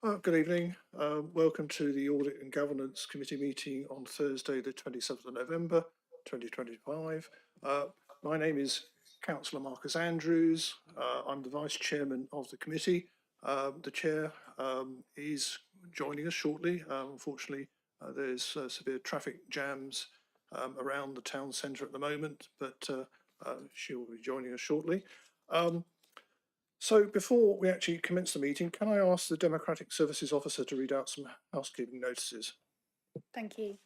Good evening. Welcome to the Audit and Governance Committee meeting on Thursday, the 27th of November, 2025. My name is Councillor Marcus Andrews. I'm the Vice Chairman of the committee. The Chair is joining us shortly. Unfortunately, there's severe traffic jams around the town centre at the moment, but she'll be joining us shortly. So before we actually commence the meeting, can I ask the Democratic Services Officer to read out some housekeeping notices? Thank you.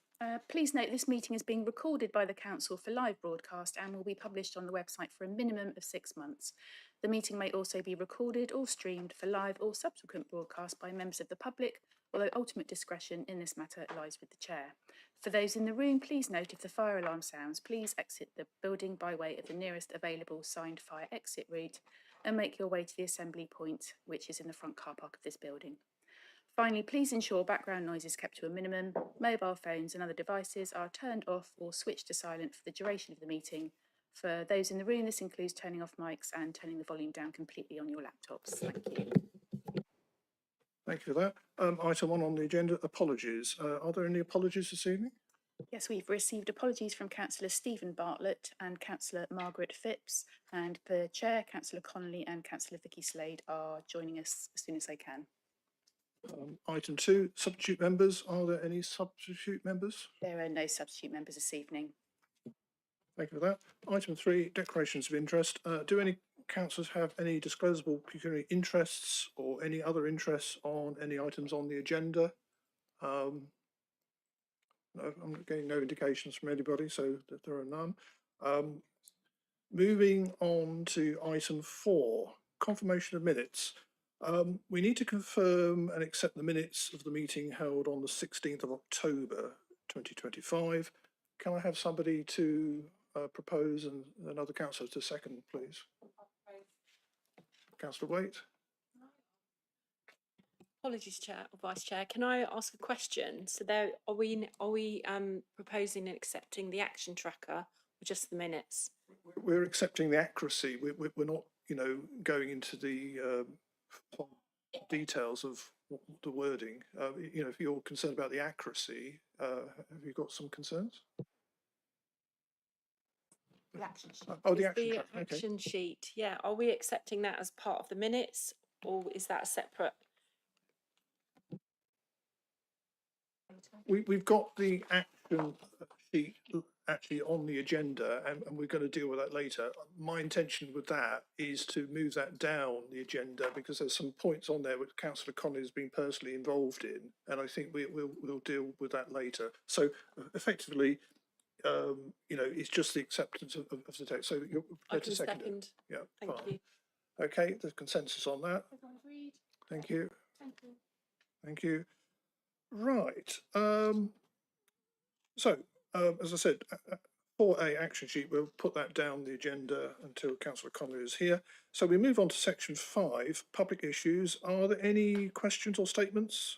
Please note this meeting is being recorded by the Council for live broadcast and will be published on the website for a minimum of 6 months. The meeting may also be recorded or streamed for live or subsequent broadcast by members of the public, although ultimate discretion in this matter lies with the Chair. For those in the room, please note if the fire alarm sounds, please exit the building by way of the nearest available signed fire exit route and make your way to the assembly point, which is in the front car park of this building. Finally, please ensure background noise is kept to a minimum. Mobile phones and other devices are turned off or switched to silent for the duration of the meeting. For those in the room, this includes turning off mics and turning the volume down completely on your laptops. Thank you. Thank you for that. Item 1 on the agenda, apologies. Are there any apologies this evening? Yes, we've received apologies from Councillor Stephen Bartlett and Councillor Margaret Phipps, and the Chair, Councillor Connolly and Councillor Vicky Slade are joining us as soon as they can. Item 2, substitute members. Are there any substitute members? There are no substitute members this evening. Thank you for that. Item 3, declarations of interest. Do any councillors have any disclosable pecuniary interests or any other interests on any items on the agenda? No, I'm getting no indications from anybody, so that there are none. Moving on to item 4, confirmation of minutes. We need to confirm and accept the minutes of the meeting held on the 16th of October 2025. Can I have somebody to propose and another councillor to second, please? Councillor Waite. Apologies, Chair or Vice Chair. Can I ask a question? So, there are we proposing and accepting the action tracker or just the minutes? We're accepting the accuracy. We're not, going into the details of the wording. If you're concerned about the accuracy, have you got some concerns? The action sheet. The action sheet. Yeah. Are we accepting that as part of the minutes, or is that a separate? We've got the action sheet actually on the agenda, and we're going to deal with that later. My intention with that is to move that down the agenda because there's some points on there which Councillor Connolly has been personally involved in, and I think we'll deal with that later. So effectively, it's just the acceptance of the text. So you're prepared to second. Yeah, thank you. Okay, there's consensus on that. Thank you. Thank you. Right. As I said, 4A action sheet, we'll put that down the agenda until Councillor Connolly is here. So we move on to section 5, public issues. Are there any questions or statements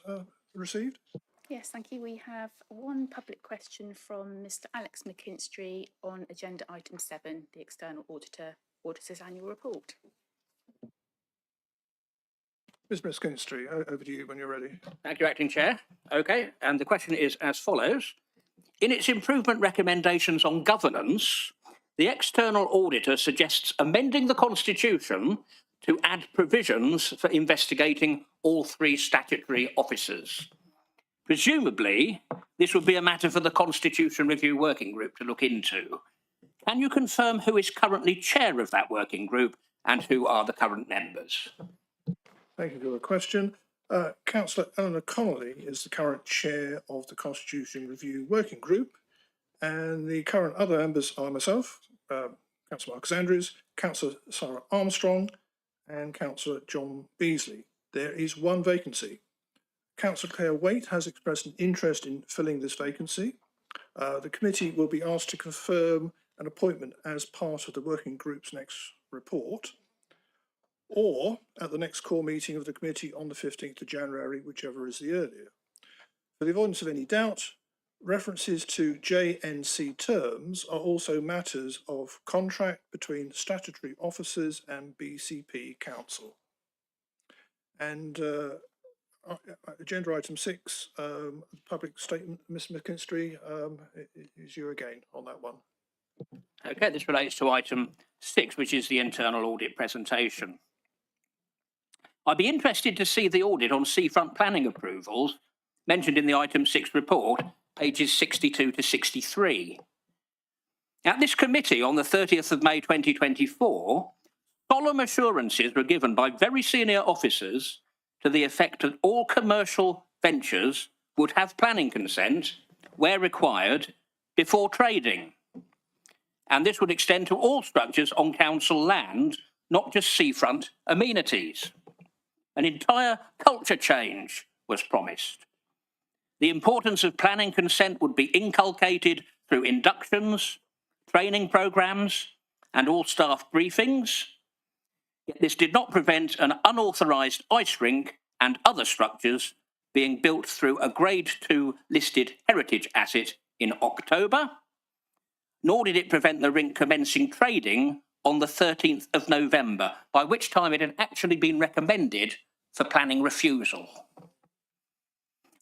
received? Yes, thank you. We have one public question from Mr. Alex McKinstry on agenda item 7, the external auditor's annual report. Ms. McKinstry, over to you when you're ready. Thank you, Acting Chair. Okay, and the question is as follows. In its improvement recommendations on governance, the external auditor suggests amending the Constitution to add provisions for investigating all 3 statutory officers. Presumably, this would be a matter for the Constitution Review Working Group to look into. Can you confirm who is currently chair of that working group and who are the current members? Thank you for the question. Councillor Eleanor Connolly is the current chair of the Constitution Review Working Group, and the current other members are myself, Councillor Marcus Andrews, Councillor Sarah Armstrong, and Councillor John Beasley. There is one vacancy. Councillor Claire Waite has expressed an interest in filling this vacancy. The committee will be asked to confirm an appointment as part of the working group's next report, or at the next core meeting of the committee on the 15th of January, whichever is the earlier. For the avoidance of any doubt, references to JNC terms are also matters of contract between statutory officers and BCP Council. And agenda item 6, public statement, Ms McKinstry, is you again on that one. Okay, this relates to item 6, which is the internal audit presentation. I'd be interested to see the audit on seafront planning approvals mentioned in the item 6 report, pages 62 to 63. At this committee on the 30th of May 2024, solemn assurances were given by very senior officers to the effect that all commercial ventures would have planning consent, where required, before trading. And this would extend to all structures on council land, not just seafront amenities. An entire culture change was promised. The importance of planning consent would be inculcated through inductions, training programmes, and all staff briefings. Yet this did not prevent an unauthorised ice rink and other structures being built through a Grade 2 listed heritage asset in October, nor did it prevent the rink commencing trading on the 13th of November, by which time it had actually been recommended for planning refusal.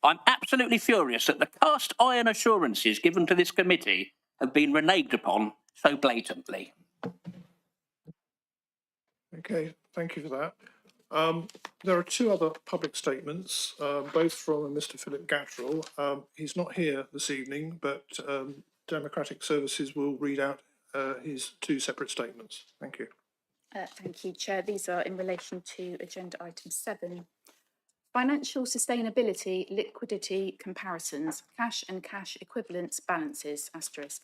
I'm absolutely furious that the cast iron assurances given to this committee have been reneged upon so blatantly. Okay, thank you for that. There are two other public statements, both from Mr Philip Gattrell. He's not here this evening, but Democratic Services will read out his two separate statements. Thank you. Thank you, Chair. These are in relation to agenda item 7. Financial sustainability, liquidity comparisons, cash and cash equivalents balances, asterisk.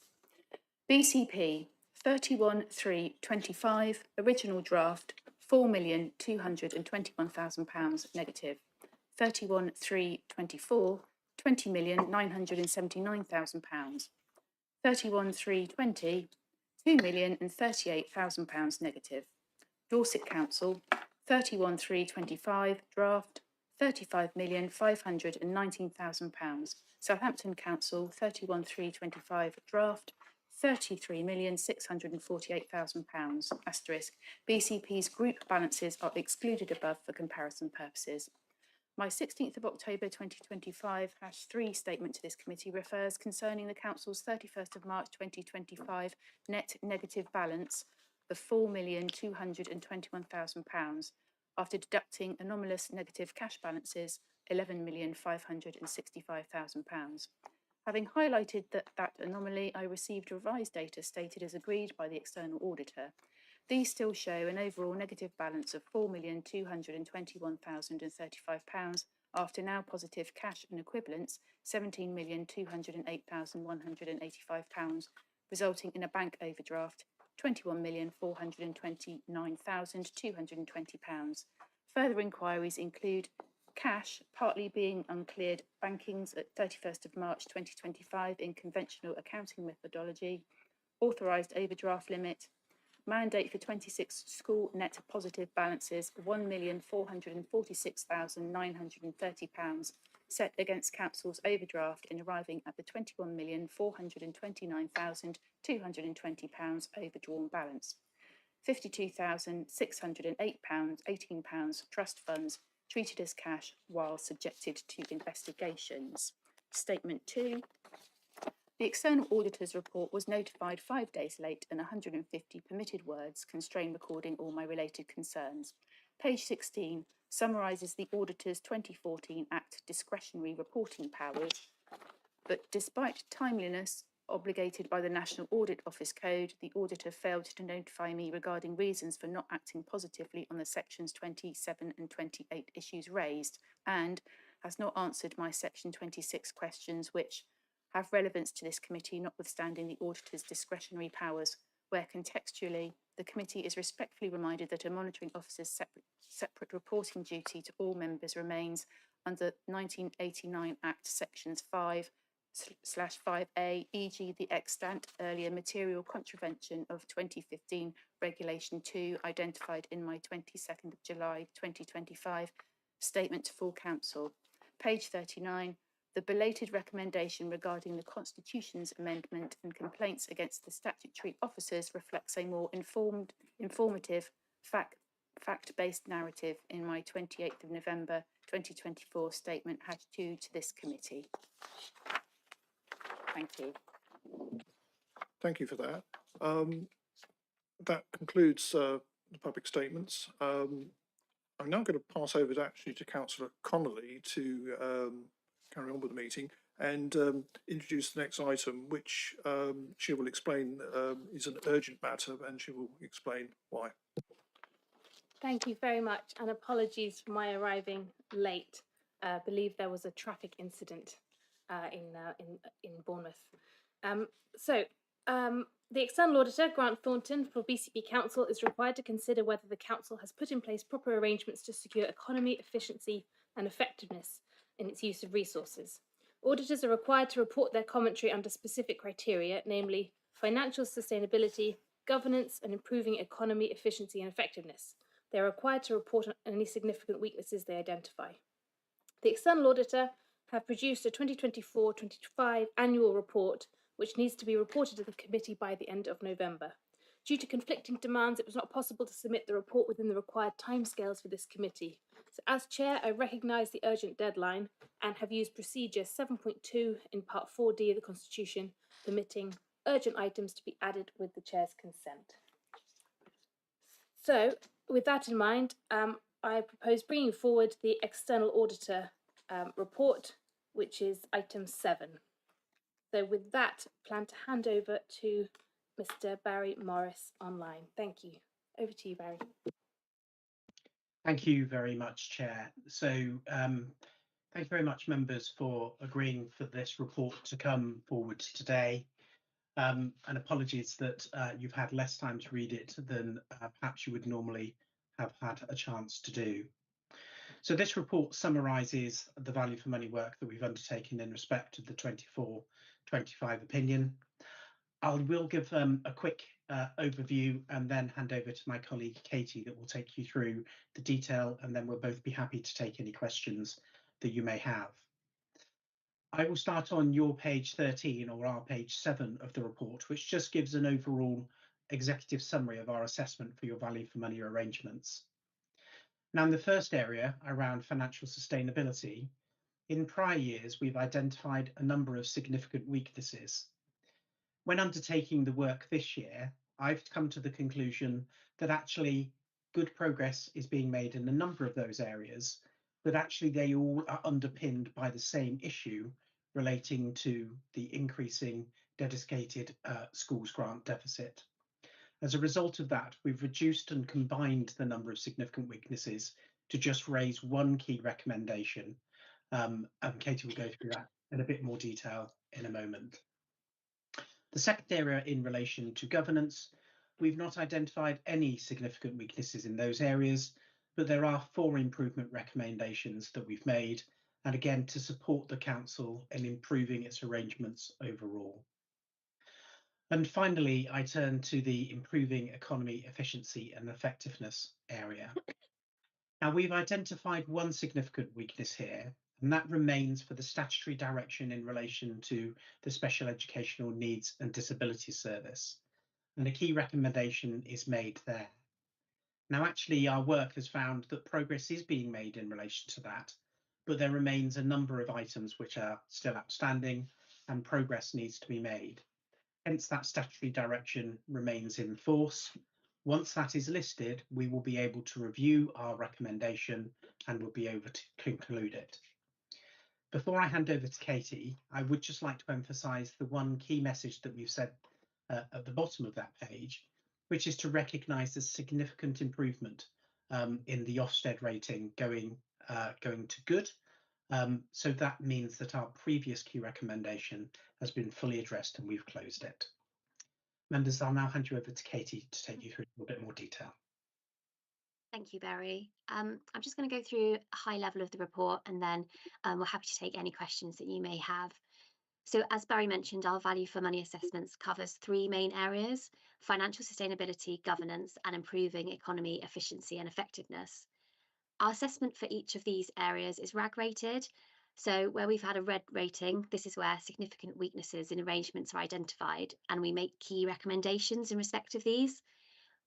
BCP, 31/3/25, original draft, £4,221,000 negative. 31/3/24, £20,979,000. 31/3/20, £2,038,000 negative. Dorset Council, 31/3/25, draft, £35,519,000. Southampton Council, 31/3/25, draft, £33,648,000, asterisk. BCP's group balances are excluded above for comparison purposes. My 16th of October 2025 #3 statement to this committee refers concerning the Council's 31st of March 2025 net negative balance of £4,221,000 after deducting anomalous negative cash balances £11,565,000. Having highlighted that anomaly, I received revised data stated as agreed by the external auditor. These still show an overall negative balance of £4,221,035 after now positive cash and equivalents £17,208,185, resulting in a bank overdraft £21,429,220. Further inquiries include cash partly being uncleared bankings at 31st of March 2025 in conventional accounting methodology, authorised overdraft limit, mandate for 26 school net positive balances £1,446,930 set against council's overdraft in arriving at the £21,429,220 overdrawn balance. £52,608.18 trust funds treated as cash while subjected to investigations. Statement 2. The external auditor's report was notified 5 days late and 150 permitted words constrain recording all my related concerns. Page 16 summarises the auditor's 2014 Act discretionary reporting powers, but despite timeliness obligated by the National Audit Office Code, the auditor failed to notify me regarding reasons for not acting positively on the sections 27 and 28 issues raised, and has not answered my section 26 questions which have relevance to this committee, notwithstanding the auditor's discretionary powers, where contextually the committee is respectfully reminded that a monitoring officer's separate reporting duty to all members remains under 1989 Act sections 5/5A, e.g. the extant earlier material contravention of 2015 Regulation 2 identified in my 22nd of July 2025 statement to full council. Page 39. The belated recommendation regarding the Constitution's amendment and complaints against the statutory officers reflects a more informative, fact-based narrative in my 28th of November 2024 statement attitude to this committee. Thank you. Thank you for that. That concludes the public statements. I'm now going to pass over to Councillor Connolly to carry on with the meeting and introduce the next item, which she will explain is an urgent matter, and she will explain why. Thank you very much, and apologies for my arriving late. I believe there was a traffic incident in Bournemouth. The external auditor, Grant Thornton, for BCP Council, is required to consider whether the Council has put in place proper arrangements to secure economy, efficiency and effectiveness in its use of resources. Auditors are required to report their commentary under specific criteria, namely financial sustainability, governance and improving economy, efficiency and effectiveness. They are required to report on any significant weaknesses they identify. The external auditor have produced a 2024-25 annual report which needs to be reported to the committee by the end of November. Due to conflicting demands, it was not possible to submit the report within the required timescales for this committee. So as chair, I recognise the urgent deadline and have used procedure 7.2 in part 4D of the Constitution, permitting urgent items to be added with the chair's consent. So, with that in mind, I propose bringing forward the external auditor report, which is item 7. So with that, plan to hand over to Mr. Barry Morris online. Thank you. Over to you, Barry. Thank you very much, Chair. So thank you very much, members, for agreeing for this report to come forward today. And apologies that you've had less time to read it than perhaps you would normally have had a chance to do. So this report summarises the value for money work that we've undertaken in respect of the 24-25 opinion. I will give a quick overview and then hand over to my colleague Katie that will take you through the detail, and then we'll both be happy to take any questions that you may have. I will start on your page 13 or our page 7 of the report, which just gives an overall executive summary of our assessment for your value for money arrangements. Now, in the first area around financial sustainability, in prior years, we've identified a number of significant weaknesses. When undertaking the work this year, I've come to the conclusion that actually good progress is being made in a number of those areas, but actually they all are underpinned by the same issue relating to the increasing dedicated schools grant deficit. As a result of that, we've reduced and combined the number of significant weaknesses to just raise one key recommendation. And Katie will go through that in a bit more detail in a moment. The second area in relation to governance, we've not identified any significant weaknesses in those areas, but there are 4 improvement recommendations that we've made, and again to support the council in improving its arrangements overall. And finally, I turn to the improving economy, efficiency and effectiveness area. Now, we've identified one significant weakness here, and that remains for the statutory direction in relation to the Special Educational Needs and Disability Service. And a key recommendation is made there. Now, actually, our work has found that progress is being made in relation to that, but there remains a number of items which are still outstanding and progress needs to be made. Hence, that statutory direction remains in force. Once that is listed, we will be able to review our recommendation and will be able to conclude it. Before I hand over to Katie, I would just like to emphasise the one key message that we've said at the bottom of that page, which is to recognise the significant improvement in the Ofsted rating going to good. So that means that our previous key recommendation has been fully addressed and we've closed it. Members, I'll now hand you over to Katie to take you through a bit more detail. Thank you, Barry. I'm just going to go through a high level of the report, and then we're happy to take any questions that you may have. So as Barry mentioned, our value for money assessments covers 3 main areas: financial sustainability, governance, and improving economy, efficiency and effectiveness. Our assessment for each of these areas is RAG rated. So where we've had a red rating, this is where significant weaknesses in arrangements are identified, and we make key recommendations in respect of these.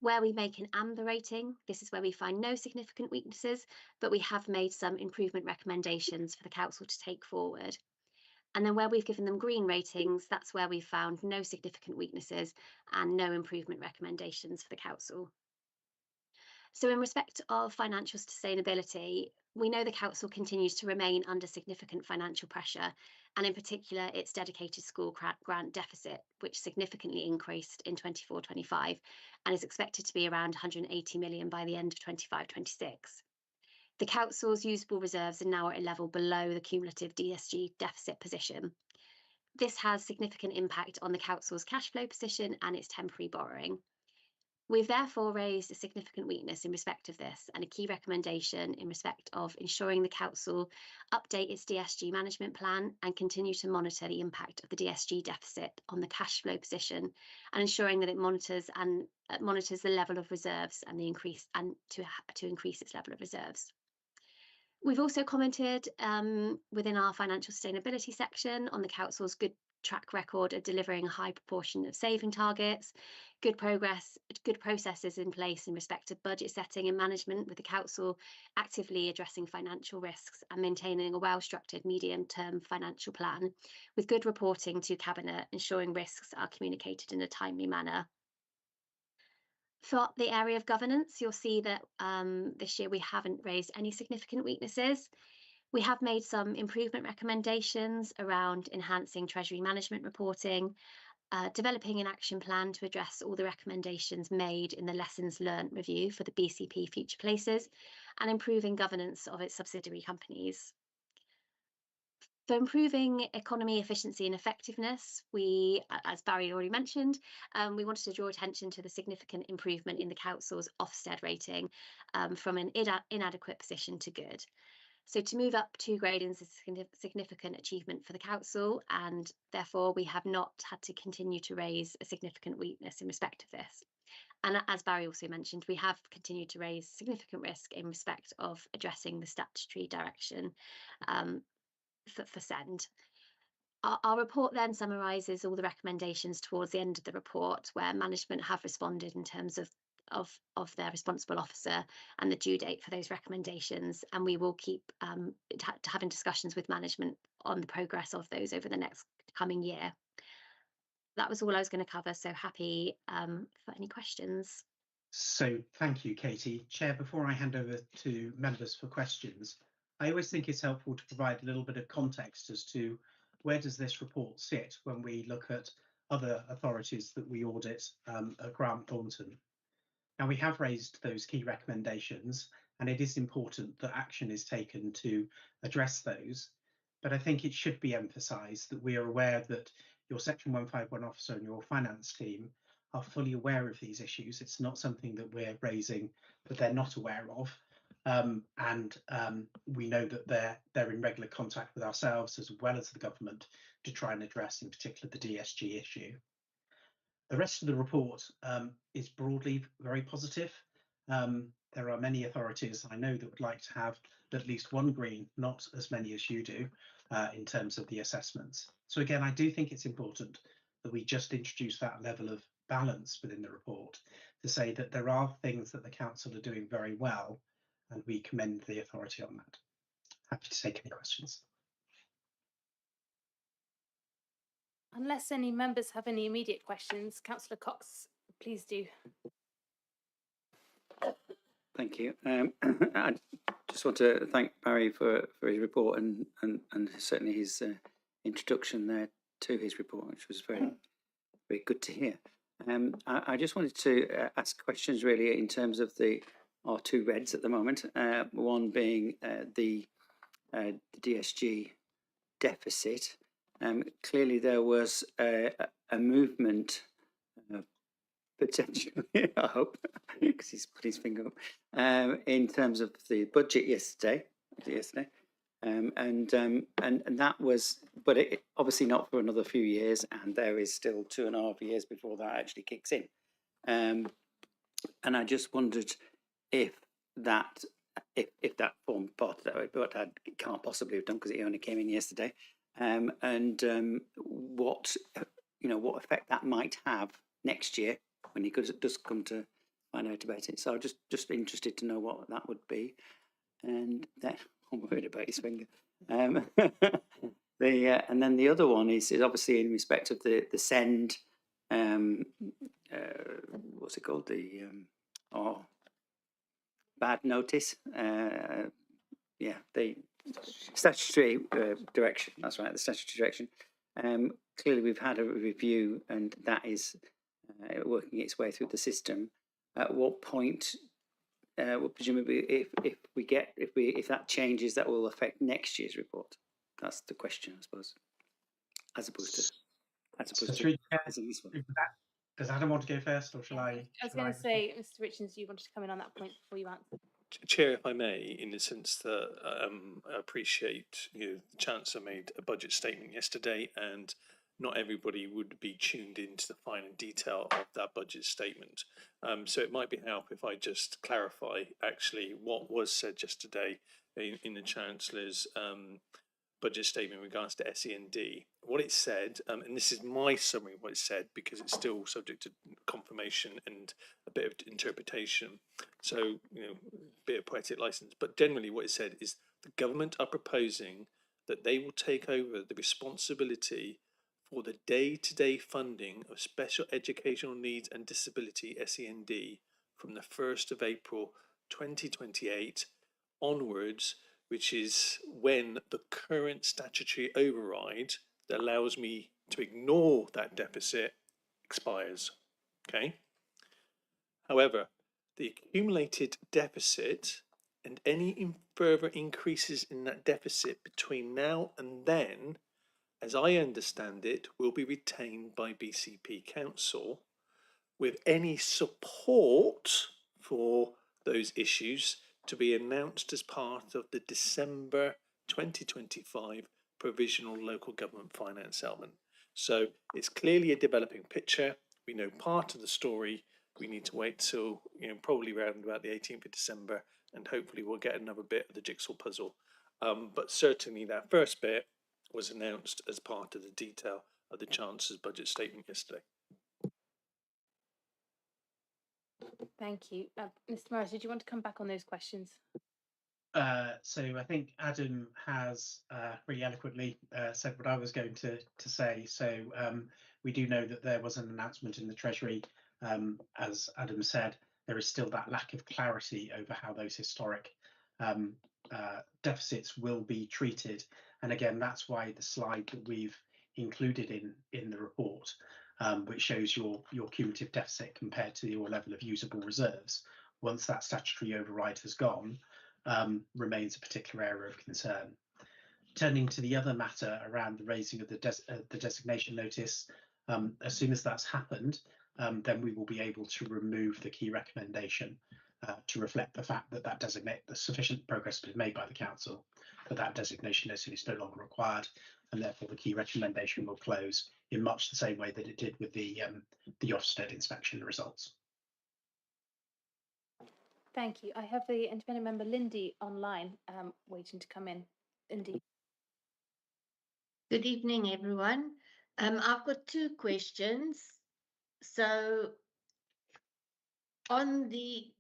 Where we make an amber rating, this is where we find no significant weaknesses, but we have made some improvement recommendations for the council to take forward. And then where we've given them green ratings, that's where we've found no significant weaknesses and no improvement recommendations for the council. So in respect of financial sustainability, we know the council continues to remain under significant financial pressure, and in particular its dedicated school grant deficit, which significantly increased in 24-25 and is expected to be around 180 million by the end of 25-26. The council's usable reserves are now at a level below the cumulative DSG deficit position. This has significant impact on the council's cash flow position and its temporary borrowing. We've therefore raised a significant weakness in respect of this and a key recommendation in respect of ensuring the council update its DSG management plan and continue to monitor the impact of the DSG deficit on the cash flow position, and ensuring that it monitors the level of reserves and the increase and to increase its level of reserves. We've also commented within our financial sustainability section on the council's good track record of delivering a high proportion of saving targets, good processes in place in respect of budget setting and management, with the council actively addressing financial risks and maintaining a well-structured medium-term financial plan, with good reporting to Cabinet, ensuring risks are communicated in a timely manner. For the area of governance, you'll see that this year we haven't raised any significant weaknesses. We have made some improvement recommendations around enhancing Treasury management reporting, developing an action plan to address all the recommendations made in the Lessons Learned review for the BCP Future Places, and improving governance of its subsidiary companies. For improving economy, efficiency and effectiveness, we, as Barry already mentioned, we wanted to draw attention to the significant improvement in the council's Ofsted rating from an inadequate position to good. So to move up 2 gradings is a significant achievement for the council, and therefore we have not had to continue to raise a significant weakness in respect of this. And as Barry also mentioned, we have continued to raise significant risk in respect of addressing the statutory direction for SEND. Our report then summarises all the recommendations towards the end of the report, where management have responded in terms of their responsible officer and the due date for those recommendations, and we will keep having discussions with management on the progress of those over the next coming year. That was all I was going to cover, so happy for any questions. So thank you, Katie. Chair, before I hand over to members for questions, I always think it's helpful to provide a little bit of context as to where does this report sit when we look at other authorities that we audit at Grant Thornton. Now, we have raised those key recommendations, and it is important that action is taken to address those. But I think it should be emphasised that we are aware that your Section 151 officer and your finance team are fully aware of these issues. It's not something that we're raising that they're not aware of. We know that they're in regular contact with ourselves as well as the government to try and address in particular the DSG issue. The rest of the report is broadly very positive. There are many authorities I know that would like to have at least one green, not as many as you do, in terms of the assessments. So again, I do think it's important that we just introduce that level of balance within the report to say that there are things that the council are doing very well, and we commend the authority on that. Happy to take any questions. Unless any members have any immediate questions, Councillor Cox, please do. Thank you. I just want to thank Barry for his report and certainly his introduction there to his report, which was very good to hear. I just wanted to ask questions really in terms of our 2 reds at the moment. One being the DSG deficit. Clearly there was a movement, potentially, I hope, because he's put his finger up, in terms of the budget yesterday, and that was, but it obviously not for another few years, and there is still 2.5 years before that actually kicks in. And I just wondered if that formed part of that, but I can't possibly have done because it only came in yesterday. What effect that might have next year when he does come to I know about it. So just interested to know what that would be. And then I'm worried about his finger. And then the other one is obviously in respect of the send. What's it called? The bad notice. The statutory direction. That's right, the statutory direction. Clearly, we've had a review, and that is working its way through the system. At what point, well, presumably, if that changes, that will affect next year's report. That's the question, I suppose. As opposed to this one. Does Adam want to go first, or shall I? I was going to say, Mr. Richards, you wanted to come in on that point before you answer. Chair, if I may, in the sense that I appreciate the Chancellor made a budget statement yesterday, and not everybody would be tuned into the fine detail of that budget statement. So it might be help if I just clarify actually what was said yesterday in the Chancellor's budget statement in regards to SEND. What it said, and this is my summary of what it said because it's still subject to confirmation and a bit of interpretation. So, a bit of poetic license. But generally what it said is the government are proposing that they will take over the responsibility for the day-to-day funding of special educational needs and disability, SEND, from the 1st of April 2028 onwards, which is when the current statutory override that allows me to ignore that deficit expires. Okay. However, the accumulated deficit and any further increases in that deficit between now and then, as I understand it, will be retained by BCP Council, with any support for those issues to be announced as part of the December 2025 Provisional Local Government Finance Element. So it's clearly a developing picture. We know part of the story. We need to wait till probably around about the 18th of December, and hopefully we'll get another bit of the jigsaw puzzle. But certainly that first bit was announced as part of the detail of the Chancellor's budget statement yesterday. Thank you. Mr. Morris, did you want to come back on those questions? So I think Adam has really eloquently said what I was going to say. So we do know that there was an announcement in the Treasury. As Adam said, there is still that lack of clarity over how those historic deficits will be treated. And again, that's why the slide that we've included in the report, which shows your cumulative deficit compared to your level of usable reserves, once that statutory override has gone, remains a particular area of concern. Turning to the other matter around the raising of the designation notice, as soon as that's happened, then we will be able to remove the key recommendation to reflect the fact that the sufficient progress has been made by the council, but that designation notice is no longer required, and therefore the key recommendation will close in much the same way that it did with the Ofsted inspection results. Thank you. I have the independent member Lindy online waiting to come in. Lindy. Good evening, everyone. I've got two questions. So on the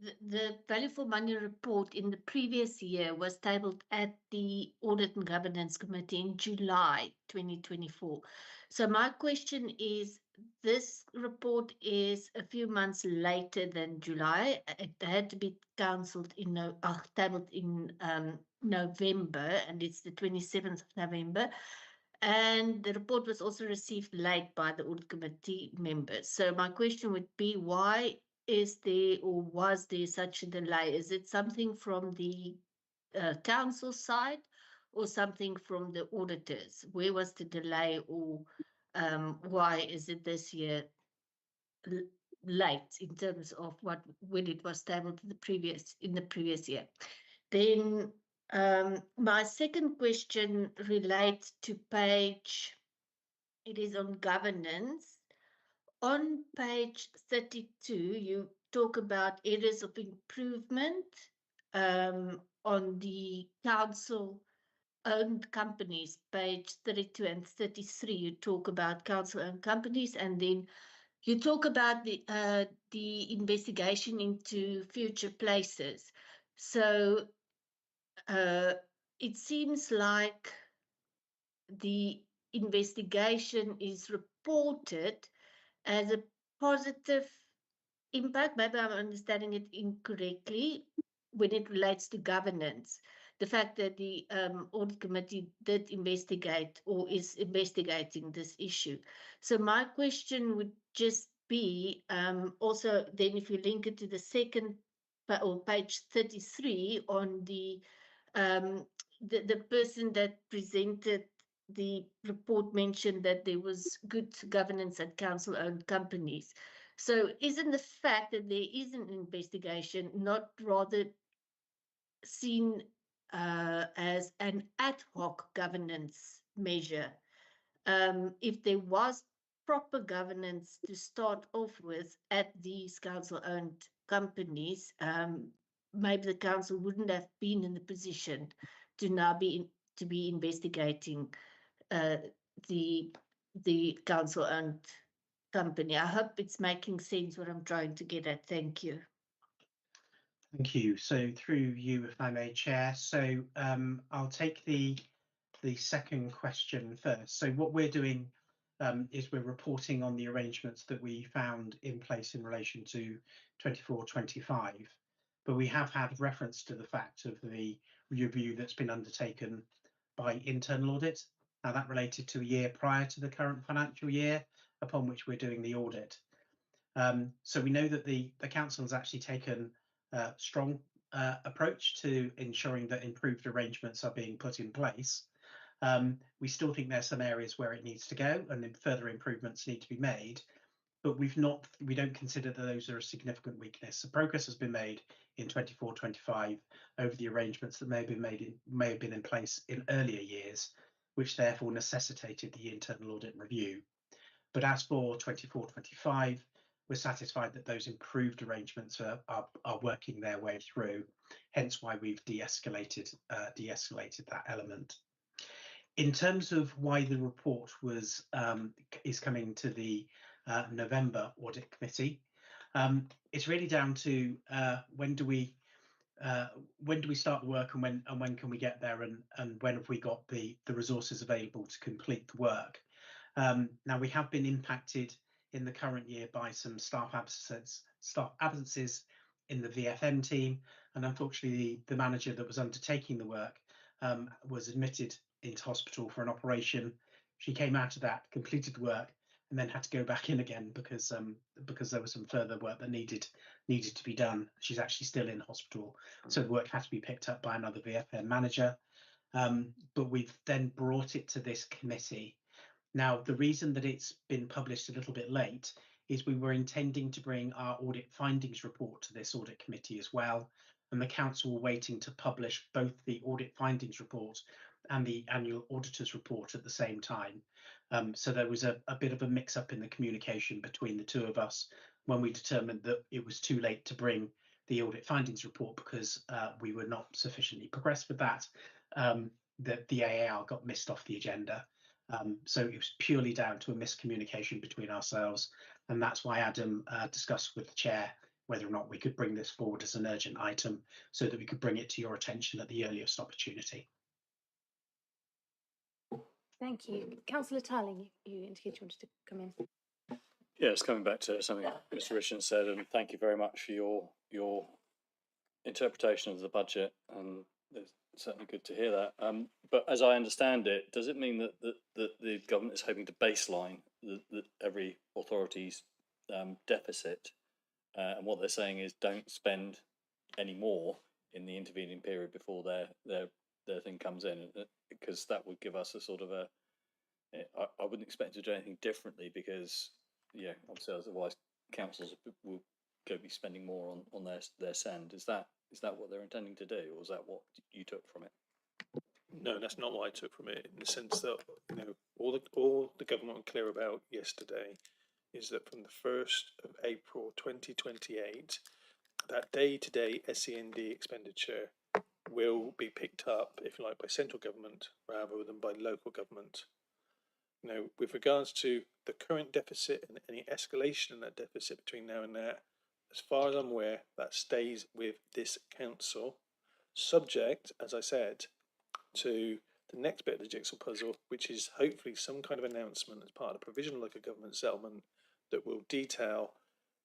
value for money report in the previous year was tabled at the Audit and Governance Committee in July 2024. So my question is, this report is a few months later than July. It had to be tabled in November, and it's the 27th of November. And the report was also received late by the Audit Committee members. So my question would be, why is there or was there such a delay? Is it something from the council side or something from the auditors? Where was the delay, or why is it this year late in terms of when it was tabled in the previous year? Then my second question relates to it is on governance. On page 32, you talk about areas of improvement on the council-owned companies. Page 32 and 33, you talk about council-owned companies, and then you talk about the investigation into future places. So it seems like the investigation is reported as a positive impact. Maybe I'm understanding it incorrectly when it relates to governance. The fact that the audit committee did investigate or is investigating this issue. So my question would just be also then if you link it to the second or page 33 on the person that presented the report mentioned that there was good governance at council-owned companies. So isn't the fact that there is an investigation not rather seen as an ad hoc governance measure? If there was proper governance to start off with at these council-owned companies, maybe the council wouldn't have been in the position to now be investigating the council-owned company. I hope it's making sense what I'm trying to get at. Thank you. Thank you. So through you, if I may, Chair. So I'll take the second question first. So what we're doing is we're reporting on the arrangements that we found in place in relation to 24-25, but we have had reference to the fact of the review that's been undertaken by internal audit. Now that related to a year prior to the current financial year upon which we're doing the audit. So we know that the council has actually taken a strong approach to ensuring that improved arrangements are being put in place. We still think there's some areas where it needs to go and then further improvements need to be made, but we don't consider that those are a significant weakness. So progress has been made in 24-25 over the arrangements that may have been in place in earlier years, which therefore necessitated the internal audit review. But as for 24-25, we're satisfied that those improved arrangements are working their way through, hence why we've de-escalated that element. In terms of why the report is coming to the November Audit Committee, it's really down to when do we start the work and when can we get there, and when have we got the resources available to complete the work. Now we have been impacted in the current year by some staff absences in the VFM team, and unfortunately the manager that was undertaking the work was admitted into hospital for an operation. She came out of that, completed the work, and then had to go back in again because there was some further work that needed to be done. She's actually still in hospital, so the work had to be picked up by another VFM manager. But we've then brought it to this committee. Now, the reason that it's been published a little bit late is we were intending to bring our audit findings report to this audit committee as well, and the council were waiting to publish both the audit findings report and the annual auditor's report at the same time. So there was a bit of a mix-up in the communication between the two of us when we determined that it was too late to bring the audit findings report because we were not sufficiently progressed with that. That the AAR got missed off the agenda. So it was purely down to a miscommunication between ourselves, and that's why Adam discussed with the chair whether or not we could bring this forward as an urgent item so that we could bring it to your attention at the earliest opportunity. Thank you. Councillor Tarling, you indicated you wanted to come in. Yes, coming back to something Mr. Richardson said, and thank you very much for your interpretation of the budget, and it's certainly good to hear that. But as I understand it, does it mean that the government is hoping to baseline every authority's deficit, and what they're saying is don't spend any more in the intervening period before their thing comes in, because that would give us a sort of I wouldn't expect to do anything differently, because yeah, obviously otherwise councils will go be spending more on their send. Is that what they're intending to do, or is that what you took from it? No, that's not what I took from it, in the sense that, you know, all the government were clear about yesterday is that from the 1st of April 2028, that day-to-day SEND expenditure will be picked up, if you like, by central government rather than by local government. you know, with regards to the current deficit and any escalation in that deficit between now and there, as far as I'm aware, that stays with this council, subject, as I said, to the next bit of the jigsaw puzzle, which is hopefully some kind of announcement as part of the provisional local government settlement that will detail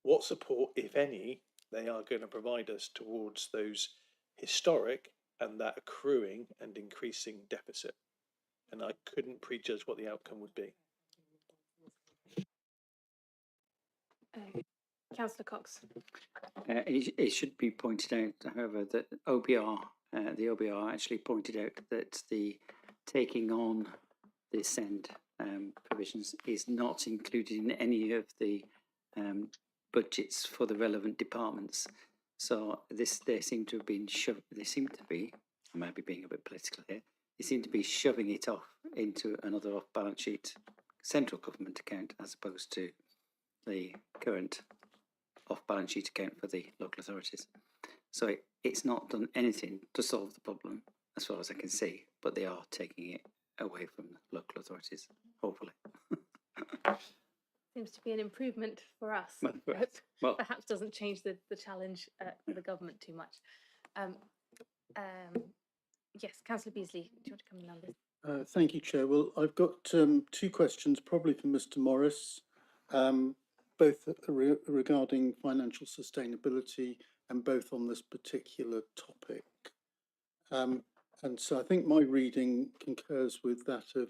what support, if any, they are going to provide us towards those historic and that accruing and increasing deficit. And I couldn't prejudge what the outcome would be. Councillor Cox. It should be pointed out, however, that OBR, the OBR actually pointed out that the taking on the SEND provisions is not included in any of the budgets for the relevant departments. So they seem to have been I might be being a bit political here, they seem to be shoving it off into another off-balance sheet central government account as opposed to the current off-balance sheet account for the local authorities. So it's not done anything to solve the problem as far as I can see, but they are taking it away from the local authorities, hopefully. Seems to be an improvement for us. Well, Perhaps doesn't change the challenge for the government too much. Yes, Councillor Beasley, do you want to come in on this? Thank you, Chair. Well, I've got two questions, probably for Mr. Morris, both regarding financial sustainability and both on this particular topic. And so I think my reading concurs with that of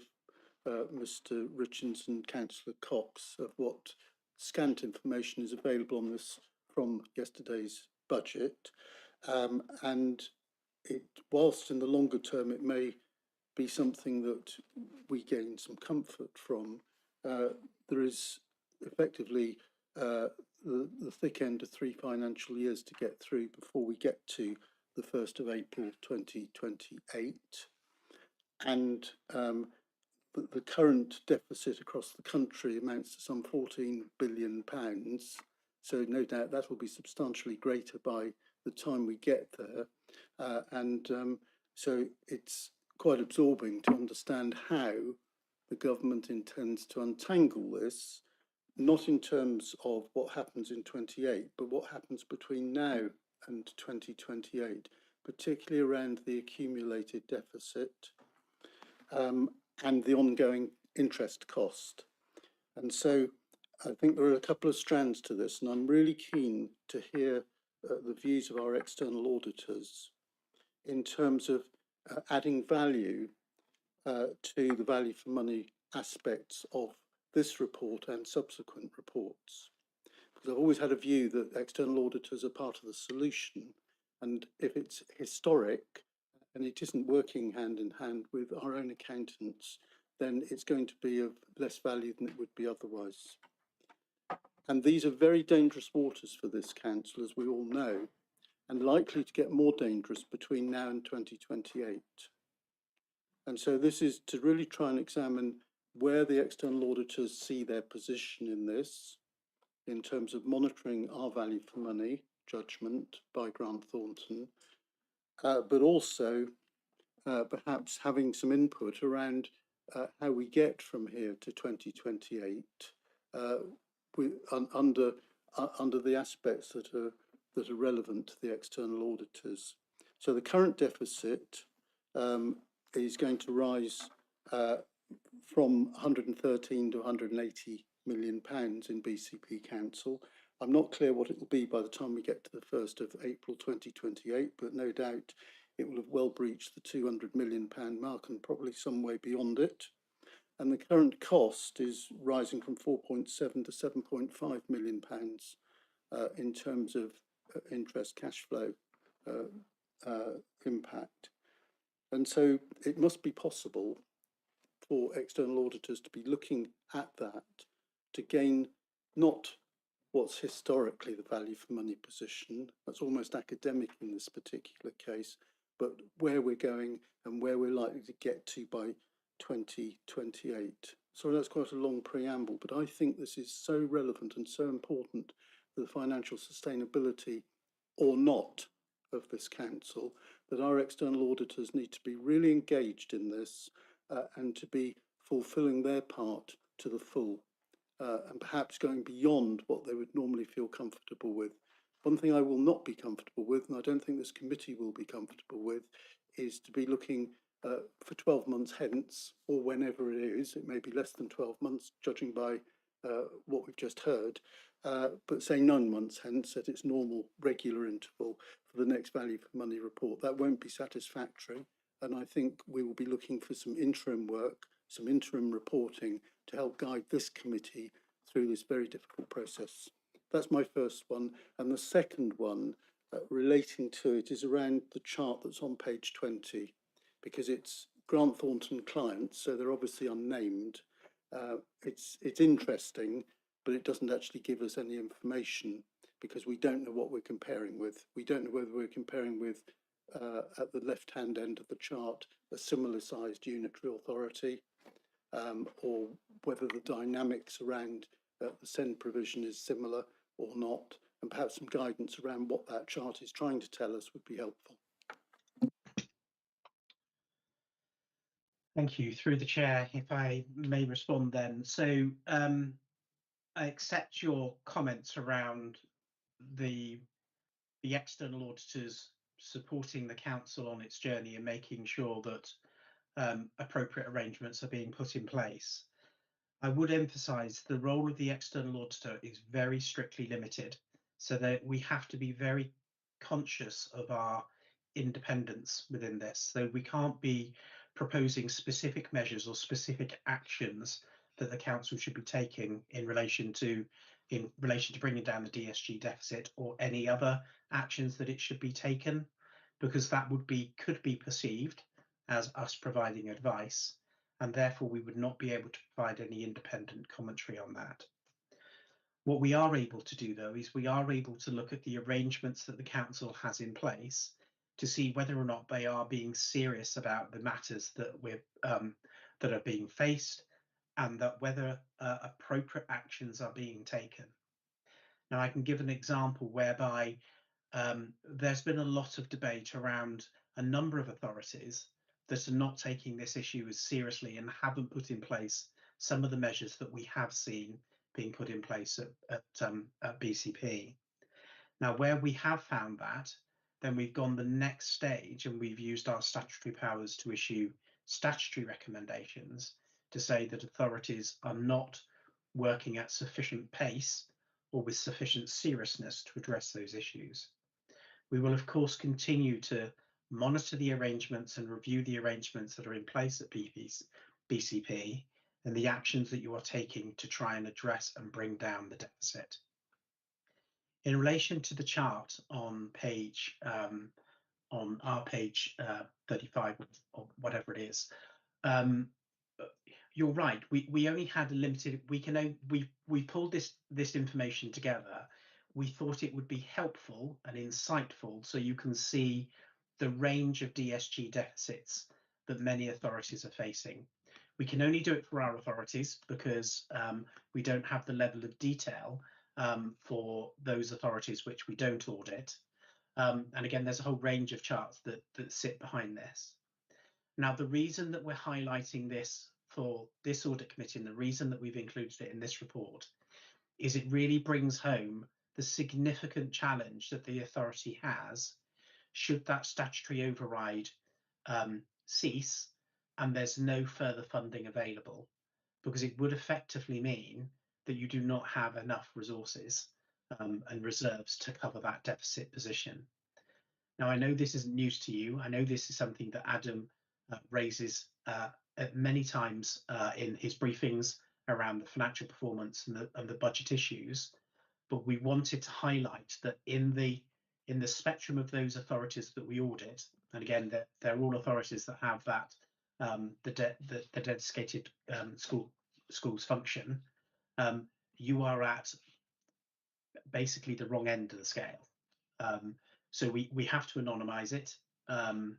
Mr. Richards and Councillor Cox of what scant information is available on this from yesterday's budget. And whilst in the longer term it may be something that we gain some comfort from, there is effectively the thick end of 3 financial years to get through before we get to the 1st of April 2028. And the current deficit across the country amounts to some £14 billion. So no doubt that will be substantially greater by the time we get there. So it's quite absorbing to understand how the government intends to untangle this, not in terms of what happens in 28, but what happens between now and 2028, particularly around the accumulated deficit and the ongoing interest cost. And so I think there are a couple of strands to this, and I'm really keen to hear the views of our external auditors in terms of adding value to the value for money aspects of this report and subsequent reports. Because I've always had a view that external auditors are part of the solution, and if it's historic and it isn't working hand in hand with our own accountants, then it's going to be of less value than it would be otherwise. And these are very dangerous waters for this council, as we all know, and likely to get more dangerous between now and 2028. And so this is to really try and examine where the external auditors see their position in this, in terms of monitoring our value for money judgment by Grant Thornton, but also perhaps having some input around how we get from here to 2028 under the aspects that are relevant to the external auditors. So the current deficit is going to rise from 113 to 180 million pounds in BCP Council. I'm not clear what it will be by the time we get to the 1st of April 2028, but no doubt it will have well breached the 200 million pound mark and probably some way beyond it. And the current cost is rising from 4.7 to 7.5 million pounds in terms of interest cash flow impact. And so it must be possible for external auditors to be looking at that to gain not what's historically the value for money position, that's almost academic in this particular case, but where we're going and where we're likely to get to by 2028. So that's quite a long preamble, but I think this is so relevant and so important for the financial sustainability or not of this council that our external auditors need to be really engaged in this and to be fulfilling their part to the full, and perhaps going beyond what they would normally feel comfortable with. One thing I will not be comfortable with, and I don't think this committee will be comfortable with, is to be looking for 12 months hence, or whenever it is. It may be less than 12 months, judging by what we've just heard, but say 9 months hence at its normal regular interval for the next value for money report. That won't be satisfactory, and I think we will be looking for some interim work, some interim reporting to help guide this committee through this very difficult process. That's my first one. And the second one relating to it is around the chart that's on page 20, because it's Grant Thornton clients, so they're obviously unnamed. It's interesting, but it doesn't actually give us any information because we don't know what we're comparing with. We don't know whether we're comparing with, at the left-hand end of the chart, a similar sized unitary authority, or whether the dynamics around the send provision is similar or not, and perhaps some guidance around what that chart is trying to tell us would be helpful. Thank you. Through the chair, if I may respond then. So I accept your comments around the external auditors supporting the council on its journey and making sure that appropriate arrangements are being put in place. I would emphasise the role of the external auditor is very strictly limited, so that we have to be very conscious of our independence within this. So we can't be proposing specific measures or specific actions that the council should be taking in relation to bringing down the DSG deficit, or any other actions that it should be taken, because that could be perceived as us providing advice, and therefore we would not be able to provide any independent commentary on that. What we are able to do, though, is we are able to look at the arrangements that the council has in place to see whether or not they are being serious about the matters that that are being faced, and that whether appropriate actions are being taken. Now, I can give an example whereby there's been a lot of debate around a number of authorities that are not taking this issue as seriously and haven't put in place some of the measures that we have seen being put in place at BCP. Now, where we have found that, then we've gone the next stage and we've used our statutory powers to issue statutory recommendations to say that authorities are not working at sufficient pace or with sufficient seriousness to address those issues. We will, of course, continue to monitor the arrangements and review the arrangements that are in place at BCP and the actions that you are taking to try and address and bring down the deficit. In relation to the chart on page, on our page 35 or whatever it is, you're right. We only had a limited. We pulled this information together. We thought it would be helpful and insightful, so you can see the range of DSG deficits that many authorities are facing. We can only do it for our authorities because we don't have the level of detail for those authorities which we don't audit. And again, there's a whole range of charts that sit behind this. Now, the reason that we're highlighting this for this audit committee, and the reason that we've included it in this report, is it really brings home the significant challenge that the authority has should that statutory override cease and there's no further funding available, because it would effectively mean that you do not have enough resources and reserves to cover that deficit position. Now, I know this isn't news to you. I know this is something that Adam raises many times in his briefings around the financial performance and the budget issues, but we wanted to highlight that in the spectrum of those authorities that we audit, and again, they're all authorities that have that the dedicated schools function, you are at basically the wrong end of the scale. So we have to anonymise it. I'm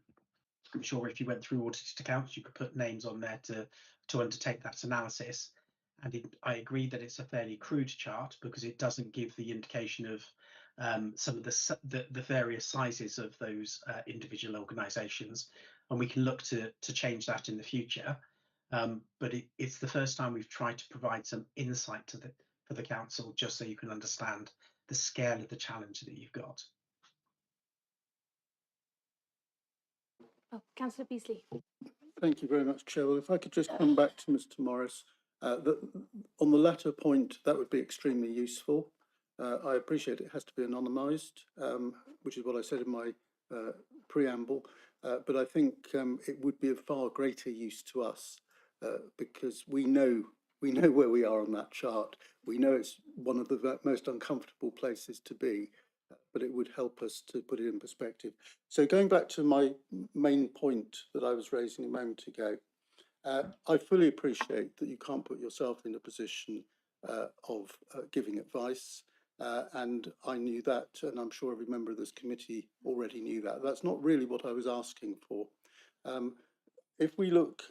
sure if you went through audited accounts, you could put names on there to undertake that analysis. And I agree that it's a fairly crude chart because it doesn't give the indication of some of the various sizes of those individual organisations, and we can look to change that in the future. but it's the first time we've tried to provide some insight for the council, just so you can understand the scale of the challenge that you've got. Oh, Councillor Beasley. Thank you very much, Chair. Well, if I could just come back to Mr. Morris, on the latter point, that would be extremely useful. I appreciate it has to be anonymised, which is what I said in my preamble, but I think it would be of far greater use to us because we know where we are on that chart. We know it's one of the most uncomfortable places to be, but it would help us to put it in perspective. So going back to my main point that I was raising a moment ago, I fully appreciate that you can't put yourself in a position of giving advice, and I knew that, and I'm sure every member of this committee already knew that. That's not really what I was asking for. If we look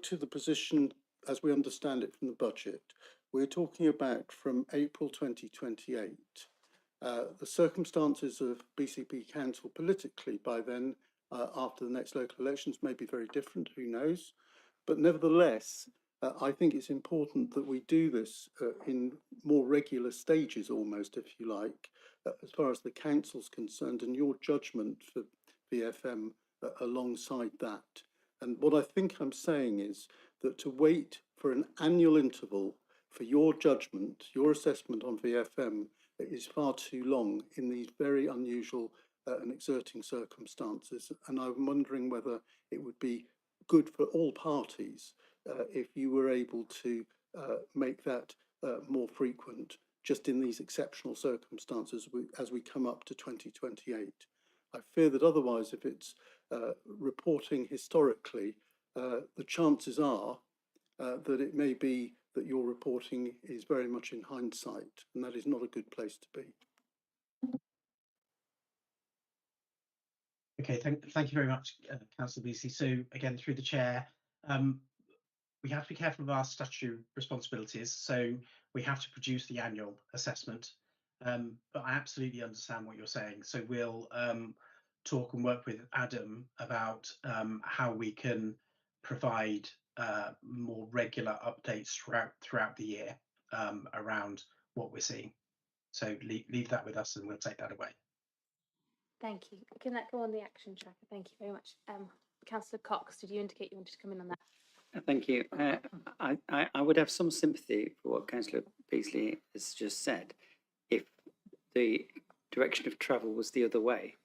to the position as we understand it from the budget, we're talking about from April 2028. The circumstances of BCP Council politically by then, after the next local elections, may be very different, who knows? But nevertheless, I think it's important that we do this in more regular stages almost, if you like, as far as the council's concerned, and your judgment for VFM alongside that. And what I think I'm saying is that to wait for an annual interval for your judgment, your assessment on VFM is far too long in these very unusual and exerting circumstances. And I'm wondering whether it would be good for all parties if you were able to make that more frequent just in these exceptional circumstances as we come up to 2028. I fear that otherwise, if it's reporting historically, the chances are that it may be that your reporting is very much in hindsight, and that is not a good place to be. Okay, thank you very much, Councillor Beasley. So again, through the chair, we have to be careful of our statutory responsibilities. So we have to produce the annual assessment. But I absolutely understand what you're saying. So we'll talk and work with Adam about how we can provide more regular updates throughout the year around what we're seeing. So leave that with us and we'll take that away. Thank you. Can that go on the action tracker? Thank you very much. Councillor Cox, did you indicate you wanted to come in on that? Thank you. I would have some sympathy for what Councillor Beasley has just said if the direction of travel was the other way.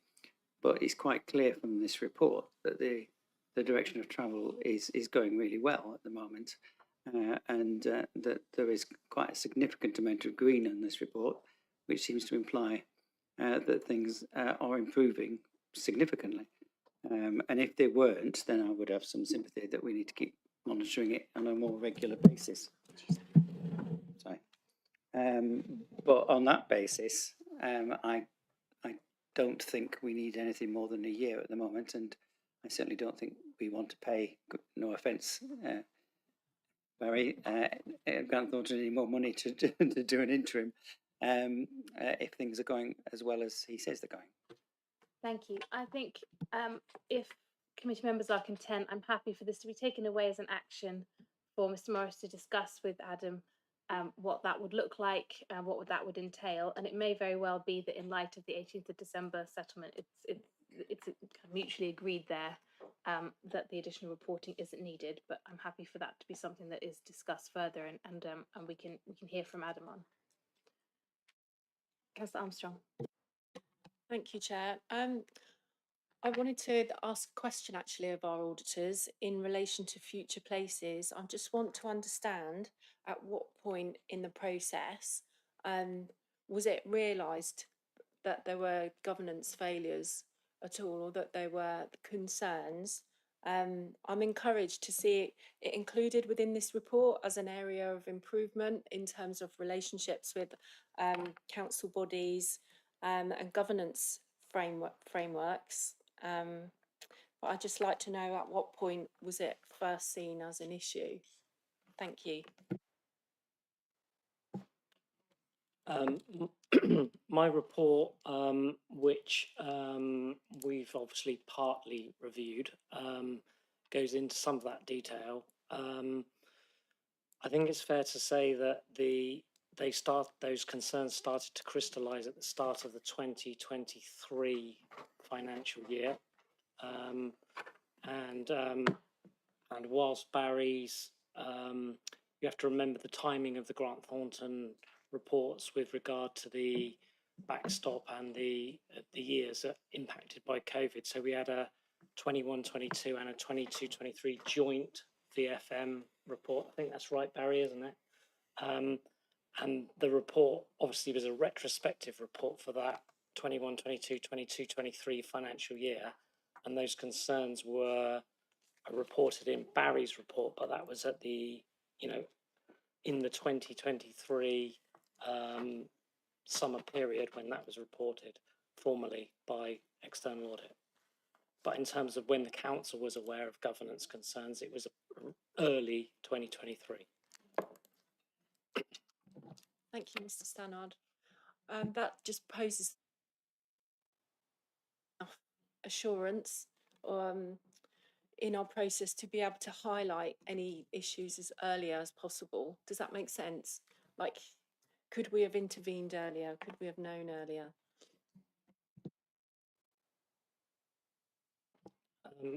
But it's quite clear from this report that the direction of travel is going really well at the moment, and that there is quite a significant amount of green in this report, which seems to imply that things are improving significantly. And if they weren't, then I would have some sympathy that we need to keep monitoring it on a more regular basis. Sorry. But on that basis, I don't think we need anything more than a year at the moment, and I certainly don't think we want to pay, no offence, Barry, Grant Thornton any more money to do an interim if things are going as well as he says they're going. Thank you. I think if committee members are content, I'm happy for this to be taken away as an action for Mr. Morris to discuss with Adam what that would look like and what that would entail. And it may very well be that in light of the 18th of December settlement, it's kind of mutually agreed there that the additional reporting isn't needed. But I'm happy for that to be something that is discussed further and we can hear from Adam on. Councillor Armstrong. Thank you, Chair. I wanted to ask a question actually of our auditors in relation to future places. I just want to understand at what point in the process was it realised that there were governance failures at all, or that there were concerns. I'm encouraged to see it included within this report as an area of improvement in terms of relationships with council bodies and governance frameworks. But I'd just like to know at what point was it first seen as an issue? Thank you. My report, which we've obviously partly reviewed, goes into some of that detail. I think it's fair to say that those concerns started to crystallise at the start of the 2023 financial year, and whilst Barry's, you have to remember the timing of the Grant Thornton reports with regard to the backstop and the years impacted by COVID. So we had a 21-22 and a 22-23 joint VFM report. I think that's right, Barry, isn't it? And the report obviously was a retrospective report for that 21-22, 22-23 financial year, and those concerns were reported in Barry's report, but that was at the, in the 2023 summer period when that was reported formally by external audit. But in terms of when the council was aware of governance concerns, it was early 2023. Thank you, Mr. Stannard. That just poses assurance in our process to be able to highlight any issues as earlier as possible. Does that make sense? Like, could we have intervened earlier? Could we have known earlier?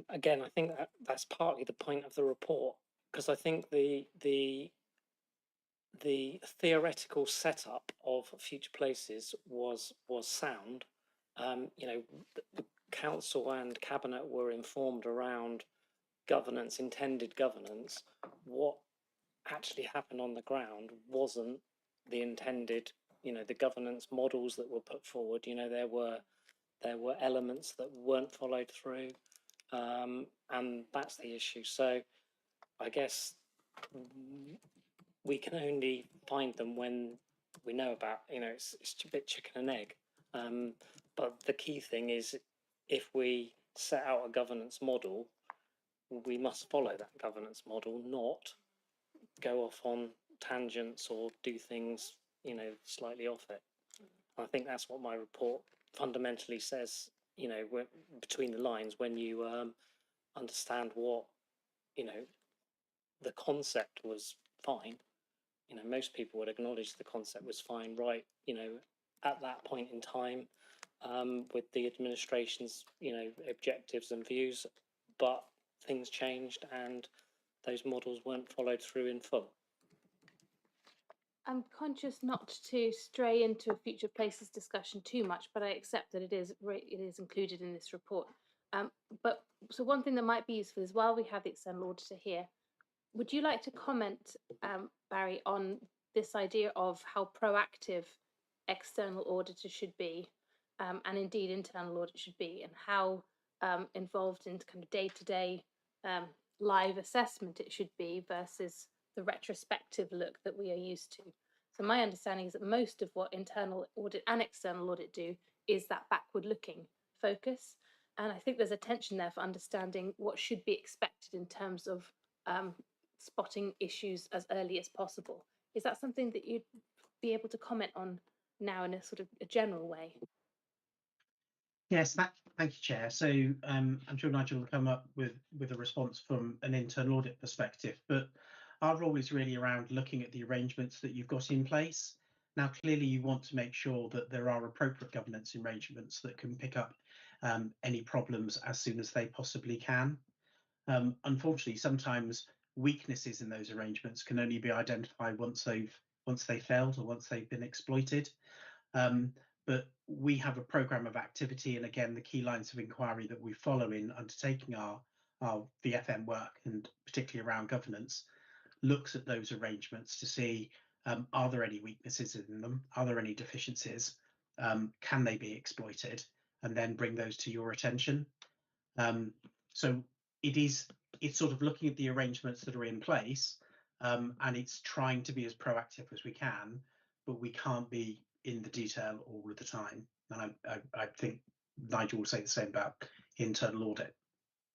Again, I think that's partly the point of the report, because I think the theoretical setup of Future Places was sound. The council and cabinet were informed around governance, intended governance. What actually happened on the ground wasn't the intended, the governance models that were put forward. There were elements that weren't followed through, and that's the issue. So I guess we can only find them when we know about, it's a bit chicken and egg. But the key thing is, if we set out a governance model, we must follow that governance model, not go off on tangents or do things, slightly off it. I think that's what my report fundamentally says, between the lines, when you understand what, the concept was fine. Most people would acknowledge the concept was fine, right? At that point in time, with the administration's, objectives and views, but things changed and those models weren't followed through in full. I'm conscious not to stray into a Future Places discussion too much, but I accept that it is included in this report. But so one thing that might be useful is, while we have the external auditor here, would you like to comment, Barry, on this idea of how proactive external auditors should be, and indeed internal audit should be, and how involved in kind of day-to-day live assessment it should be versus the retrospective look that we are used to? So my understanding is that most of what internal audit and external audit do is that backward-looking focus, and I think there's a tension there for understanding what should be expected in terms of spotting issues as early as possible. Is that something that you'd be able to comment on now in a sort of a general way? Yes, thank you, Chair. So I'm sure Nigel will come up with a response from an internal audit perspective, but our role is really around looking at the arrangements that you've got in place. Now, clearly you want to make sure that there are appropriate governance arrangements that can pick up any problems as soon as they possibly can. Unfortunately, sometimes weaknesses in those arrangements can only be identified once they've failed or once they've been exploited. But we have a programme of activity, and again, the key lines of inquiry that we follow in undertaking our VFM work, and particularly around governance, looks at those arrangements to see, are there any weaknesses in them? Are there any deficiencies? Can they be exploited? And then bring those to your attention. So it's sort of looking at the arrangements that are in place, and it's trying to be as proactive as we can, but we can't be in the detail all of the time. And I think Nigel will say the same about internal audit,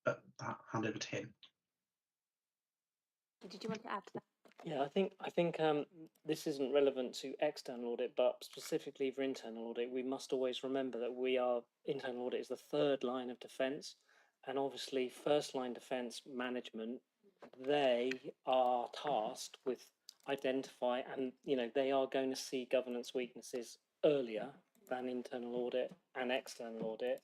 but I'll hand over to him. Did you want to add to that? Yeah, I think this isn't relevant to external audit, but specifically for internal audit, we must always remember that internal audit is the third line of defence, and obviously first line defence management they are tasked with identify, and they are going to see governance weaknesses earlier than internal audit and external audit.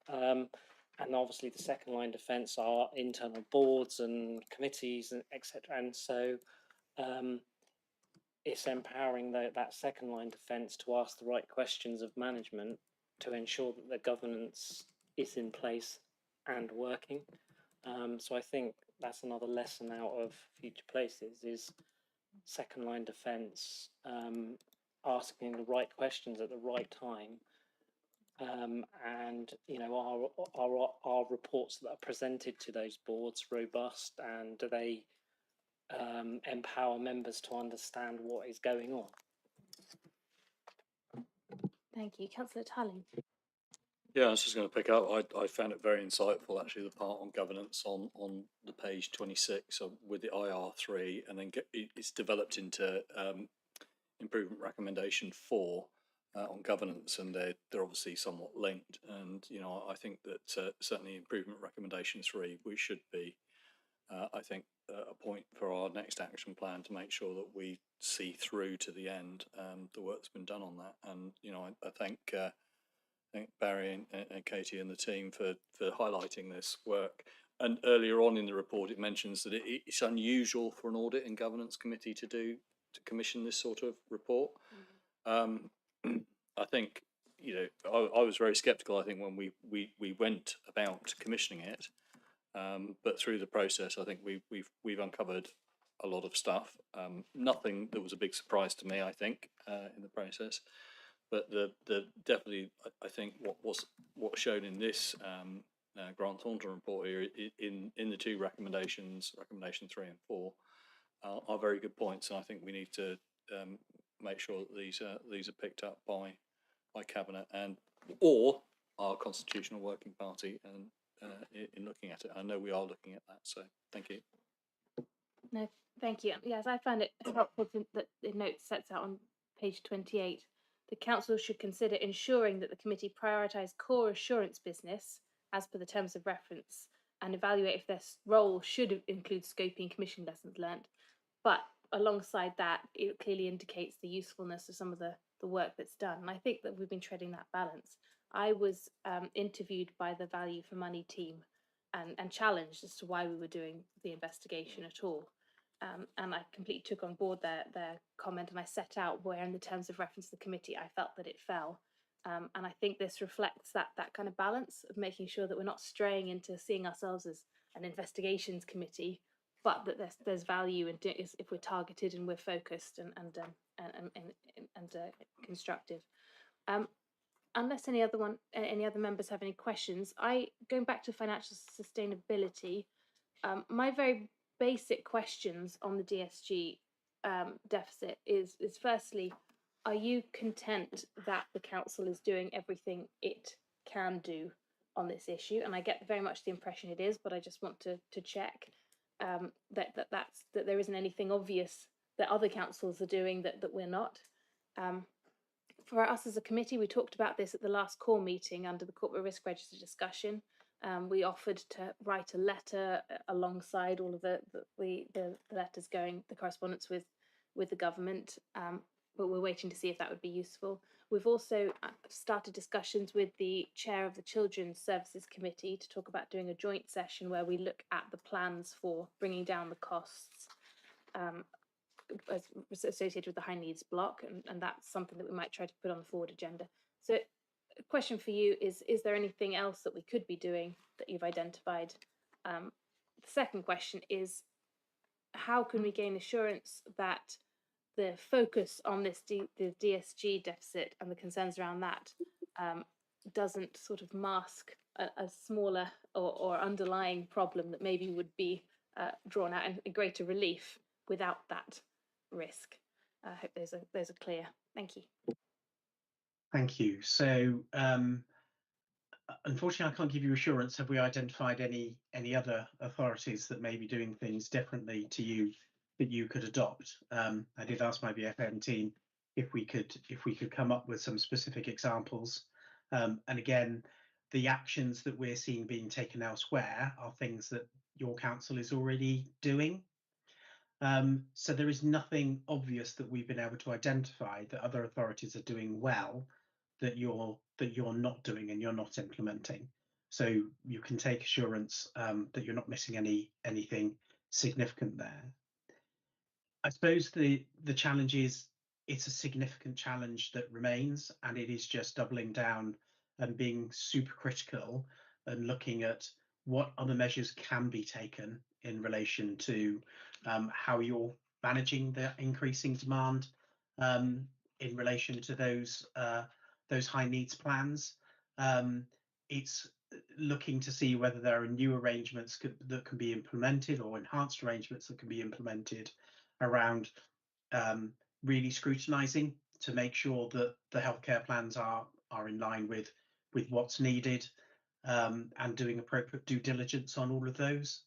And obviously the second line defence are internal boards and committees and etc. And so it's empowering that second line defence to ask the right questions of management to ensure that the governance is in place and working. So I think that's another lesson out of Future Places is second line defence, asking the right questions at the right time. And our reports that are presented to those boards robust, and do they empower members to understand what is going on? Thank you. Councillor Tully. Yeah, I was just going to pick up. I found it very insightful, actually, the part on governance on the page 26 with the IR3, and then it's developed into improvement recommendation 4 on governance, and they're obviously somewhat linked. And I think that certainly improvement recommendation 3, we should be, I think, a point for our next action plan to make sure that we see through to the end the work that's been done on that. And I thank Barry and Katie and the team for highlighting this work. And earlier on in the report, it mentions that it's unusual for an audit and governance committee to commission this sort of report. I think I was very sceptical. I think when we went about commissioning it, but through the process, I think we've uncovered a lot of stuff. Nothing that was a big surprise to me, I think, in the process. But the definitely, I think what's shown in this Grant Thornton report here in the two recommendations, recommendation 3 and 4, are very good points, and I think we need to make sure that these are picked up by Cabinet or our Constitutional Working Party, and in looking at it. I know we are looking at that, so thank you. No, thank you. Yes, I found it helpful that the note sets out on page 28. The council should consider ensuring that the committee prioritise core assurance business as per the terms of reference and evaluate if their role should include scoping commission lessons learnt. But alongside that, it clearly indicates the usefulness of some of the work that's done. And I think that we've been treading that balance. I was interviewed by the Value for Money team and challenged as to why we were doing the investigation at all. And I completely took on board their comment, and I set out where in the terms of reference to the committee I felt that it fell. And I think this reflects that kind of balance of making sure that we're not straying into seeing ourselves as an investigations committee, but that there's value in if we're targeted and we're focused and constructive. Unless any other members have any questions, going back to financial sustainability, my very basic questions on the DSG deficit is firstly, are you content that the council is doing everything it can do on this issue? And I get very much the impression it is, but I just want to check that there isn't anything obvious that other councils are doing that we're not. For us as a committee, we talked about this at the last core meeting under the corporate risk register discussion. We offered to write a letter alongside all of the letters going, the correspondence with the government, but we're waiting to see if that would be useful. We've also started discussions with the chair of the Children's Services Committee to talk about doing a joint session where we look at the plans for bringing down the costs associated with the high needs block, and that's something that we might try to put on the forward agenda. So a question for you is there anything else that we could be doing that you've identified? The second question is, how can we gain assurance that the focus on the DSG deficit and the concerns around that doesn't sort of mask a smaller or underlying problem that maybe would be drawn out in greater relief without that risk? I hope those are clear. Thank you. Thank you. So unfortunately, I can't give you assurance. Have we identified any other authorities that may be doing things differently to you that you could adopt? I did ask my BFM team if we could come up with some specific examples. And again, the actions that we're seeing being taken elsewhere are things that your council is already doing. So there is nothing obvious that we've been able to identify that other authorities are doing well that you're not doing and you're not implementing. So you can take assurance that you're not missing anything significant there. I suppose the challenge is it's a significant challenge that remains, and it is just doubling down and being super critical and looking at what other measures can be taken in relation to how you're managing the increasing demand in relation to those high needs plans. It's looking to see whether there are new arrangements that can be implemented or enhanced arrangements that can be implemented around really scrutinising to make sure that the healthcare plans are in line with what's needed and doing appropriate due diligence on all of those.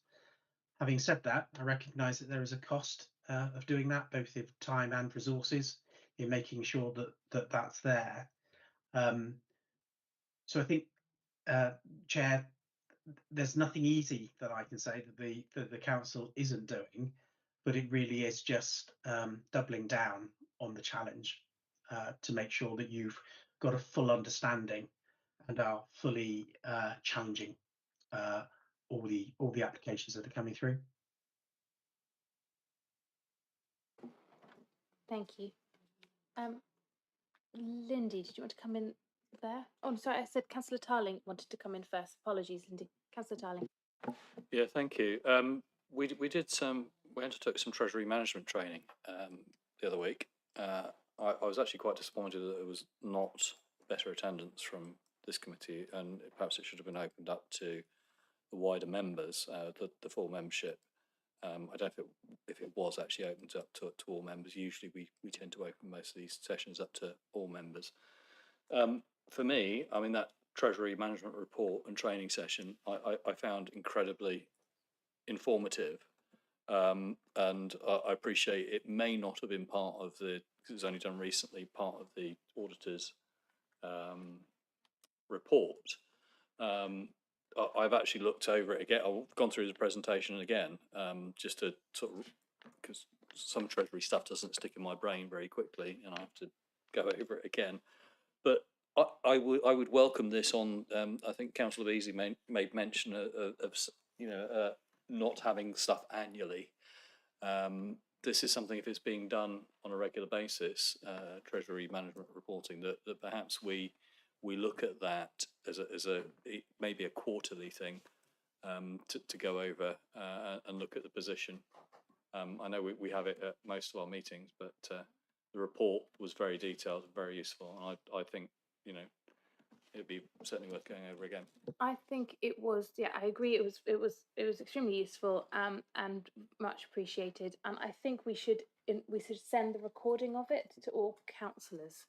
Having said that, I recognise that there is a cost of doing that, both of time and resources, in making sure that that's there. So I think, Chair, there's nothing easy that I can say that the council isn't doing, but it really is just doubling down on the challenge to make sure that you've got a full understanding and are fully challenging all the applications that are coming through. Thank you. Lindy, did you want to come in there? Oh, sorry, I said Councillor Tarling wanted to come in first. Apologies, Lindy. Councillor Tarling. Yeah, thank you. We undertook some treasury management training the other week. I was actually quite disappointed that there was not better attendance from this committee, and perhaps it should have been opened up to the wider members, the full membership. I don't know if it was actually opened up to all members. Usually we tend to open most of these sessions up to all members. For me, I mean, that Treasury Management Report and training session I found incredibly informative, and I appreciate it may not have been part of the, because it was only done recently, part of the auditor's report. I've actually looked over it again. I've gone through the presentation again, just to sort of, because some treasury stuff doesn't stick in my brain very quickly, and I have to go over it again. But I would welcome this on. I think Councillor Beasley made mention of not having stuff annually. This is something, if it's being done on a regular basis, treasury management reporting, that perhaps we look at that as maybe a quarterly thing, to go over and look at the position. I know we have it at most of our meetings, but the report was very detailed and very useful, and I think it'd be certainly worth going over again. I think it was, yeah, I agree. It was extremely useful and much appreciated. And I think we should send the recording of it to all councillors,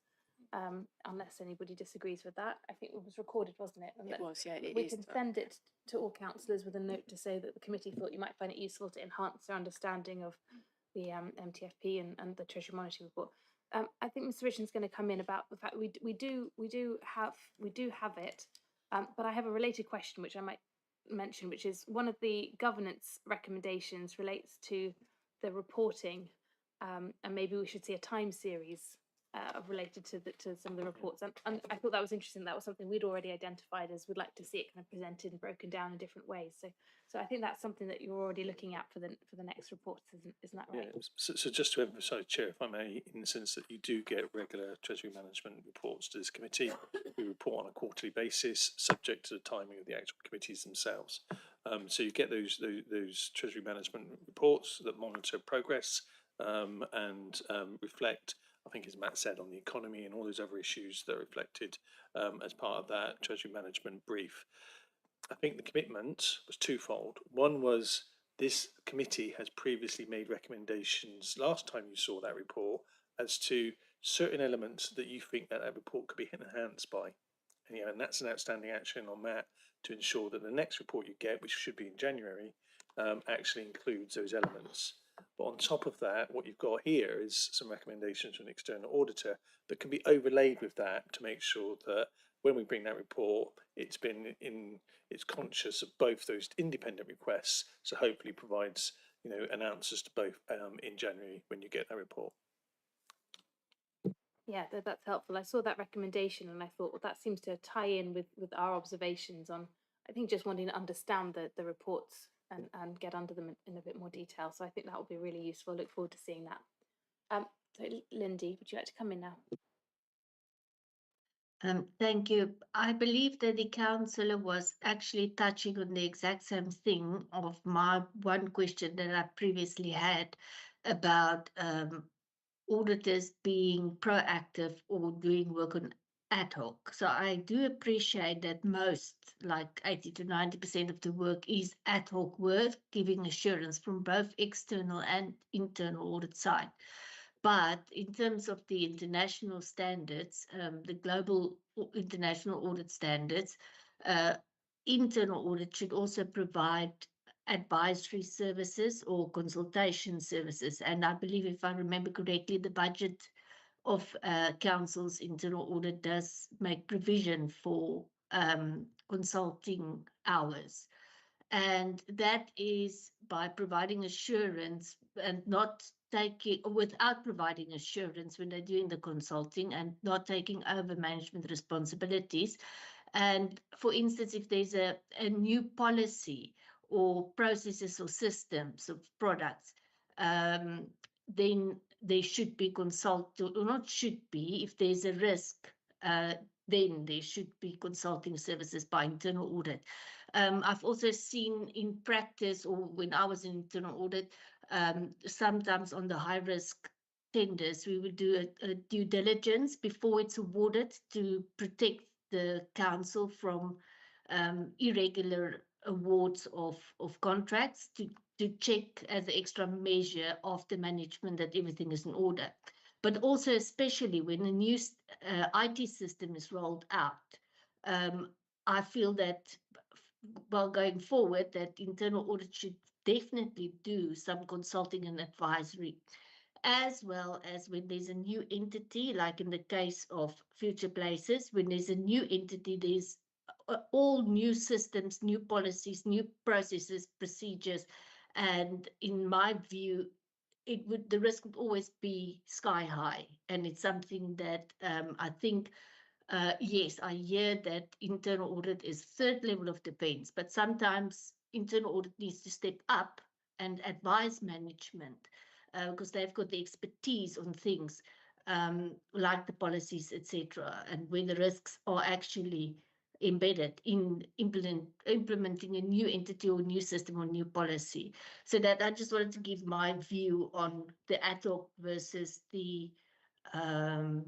unless anybody disagrees with that. I think it was recorded, wasn't it? And It was, yeah. we can send it to all councillors with a note to say that the committee thought you might find it useful to enhance their understanding of the MTFP and the Treasury Monitoring Report. I think Mr. Richard's going to come in about the fact we do have it, but I have a related question which I might mention, which is one of the governance recommendations relates to the reporting, and maybe we should see a time series related to some of the reports. And I thought that was interesting. That was something we'd already identified as we'd like to see it kind of presented and broken down in different ways. So I think that's something that you're already looking at for the next reports, isn't that right? Yeah. So just to emphasise, Chair, if I may, in the sense that you do get regular Treasury Management reports to this committee. We report on a quarterly basis, subject to the timing of the actual committees themselves. So you get those Treasury Management reports that monitor progress and reflect, I think as Matt said, on the economy and all those other issues that are reflected as part of that Treasury Management brief. I think the commitment was twofold. One was this committee has previously made recommendations last time you saw that report as to certain elements that you think that report could be enhanced by. And that's an outstanding action on that to ensure that the next report you get, which should be in January, actually includes those elements. But on top of that, what you've got here is some recommendations from an external auditor that can be overlaid with that to make sure that when we bring that report, it's conscious of both those independent requests, so hopefully provides an answers to both in January when you get that report. Yeah, that's helpful. I saw that recommendation and I thought, well, that seems to tie in with our observations on, I think, just wanting to understand the reports and get under them in a bit more detail. So I think that will be really useful. I look forward to seeing that. So Lindy, would you like to come in now? Thank you. I believe that the councillor was actually touching on the exact same thing of my one question that I previously had about auditors being proactive or doing work on ad hoc. So I do appreciate that most, like 80 to 90% of the work is ad hoc work, giving assurance from both external and internal audit side. But in terms of the international standards, the global international audit standards, internal audit should also provide advisory services or consultation services. And I believe, if I remember correctly, the budget of council's internal audit does make provision for consulting hours. And that is by providing assurance and not taking, without providing assurance when they're doing the consulting and not taking over management responsibilities. And for instance, if there's a new policy or processes or systems of products, then they should be consulted, or not should be, if there's a risk, then there should be consulting services by internal audit. I've also seen in practice, or when I was in internal audit, sometimes on the high risk tenders, we would do a due diligence before it's awarded to protect the council from irregular awards of contracts, to check as an extra measure of the management that everything is in order. But also, especially when a new IT system is rolled out, I feel that, well, going forward, that internal audit should definitely do some consulting and advisory, as well as when there's a new entity, like in the case of Future Places, when there's a new entity, there's all new systems, new policies, new processes, procedures. And in my view, the risk would always be sky high. And it's something that I think, yes, I hear that internal audit is third level of defense, but sometimes internal audit needs to step up and advise management because they've got the expertise on things like the policies, etc., and where the risks are actually embedded in implementing a new entity or new system or new policy. So that I just wanted to give my view on the ad hoc versus the ad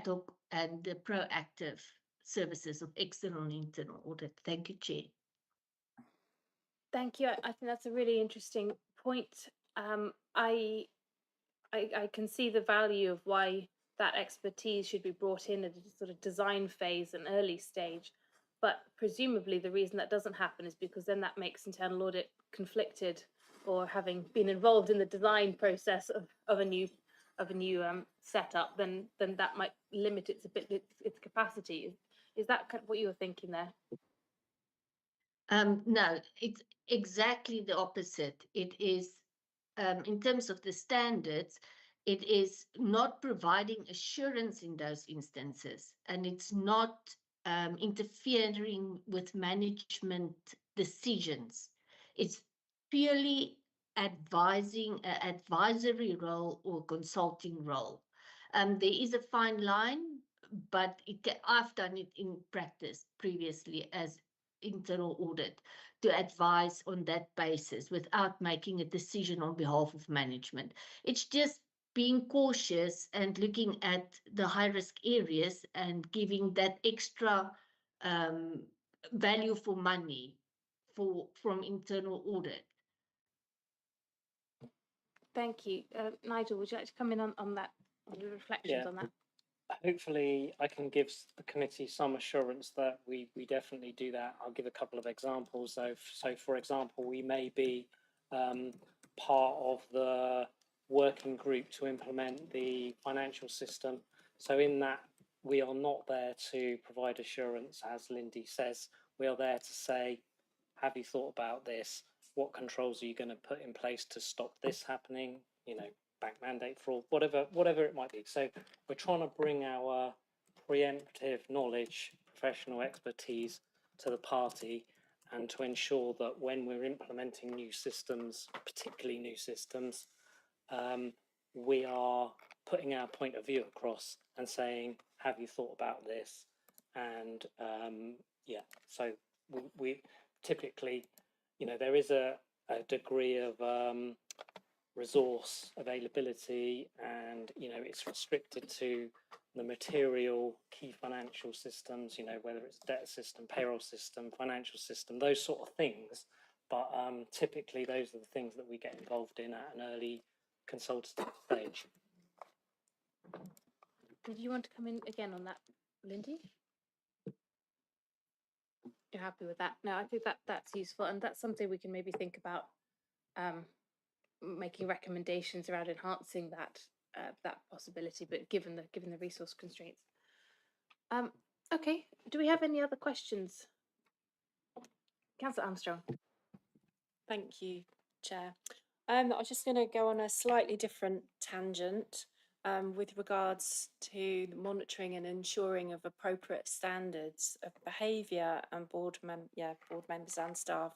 hoc and the proactive services of external and internal audit. Thank you, Chair. Thank you. I think that's a really interesting point. I can see the value of why that expertise should be brought in at a sort of design phase, an early stage. But presumably the reason that doesn't happen is because then that makes internal audit conflicted, or having been involved in the design process of a new setup, then that might limit its capacity. Is that kind of what you were thinking there? No, it's exactly the opposite. It is, in terms of the standards, it is not providing assurance in those instances, and it's not interfering with management decisions. It's purely advising, an advisory role or consulting role. There is a fine line, but I've done it in practice previously as internal audit to advise on that basis without making a decision on behalf of management. It's just being cautious and looking at the high risk areas and giving that extra value for money from internal audit. Thank you. Nigel, would you like to come in on that, on the reflections on that? Hopefully I can give the committee some assurance that we definitely do that. I'll give a couple of examples. So for example, we may be part of the working group to implement the financial system. So in that we are not there to provide assurance, as Lindy says. We are there to say, have you thought about this? What controls are you going to put in place to stop this happening? You know, bank mandate fraud, whatever it might be. So we're trying to bring our preemptive knowledge, professional expertise to the party, and to ensure that when we're implementing new systems, particularly new systems, we are putting our point of view across and saying, have you thought about this? And yeah, so we typically, you know, there is a degree of resource availability, and you know, it's restricted to the material key financial systems, you know, whether it's debt system, payroll system, financial system, those sort of things. But typically those are the things that we get involved in at an early consultative stage. Did you want to come in again on that, Lindy? You're happy with that? No, I think that's useful, and that's something we can maybe think about making recommendations around enhancing that that possibility, but given the resource constraints. Okay, do we have any other questions? Councillor Armstrong. Thank you, Chair. I was just going to go on a slightly different tangent with regards to the monitoring and ensuring of appropriate standards of behaviour and board members and staff.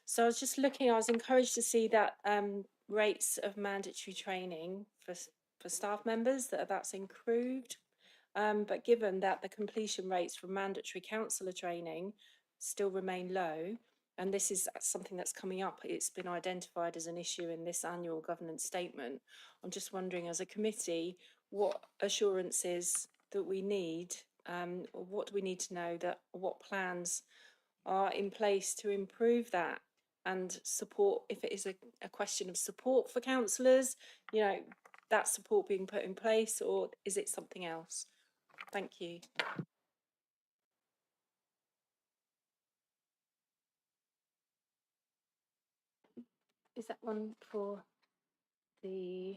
So I was just looking, I was encouraged to see that rates of mandatory training for staff members, that's improved. But given that the completion rates for mandatory counsellor training still remain low, and this is something that's coming up, it's been identified as an issue in this annual governance statement. I'm just wondering, as a committee, what assurances that we need, or what do we need to know, that what plans are in place to improve that and support, if it is a question of support for councillors, you know, that support being put in place, or is it something else? Thank you. Is that one for the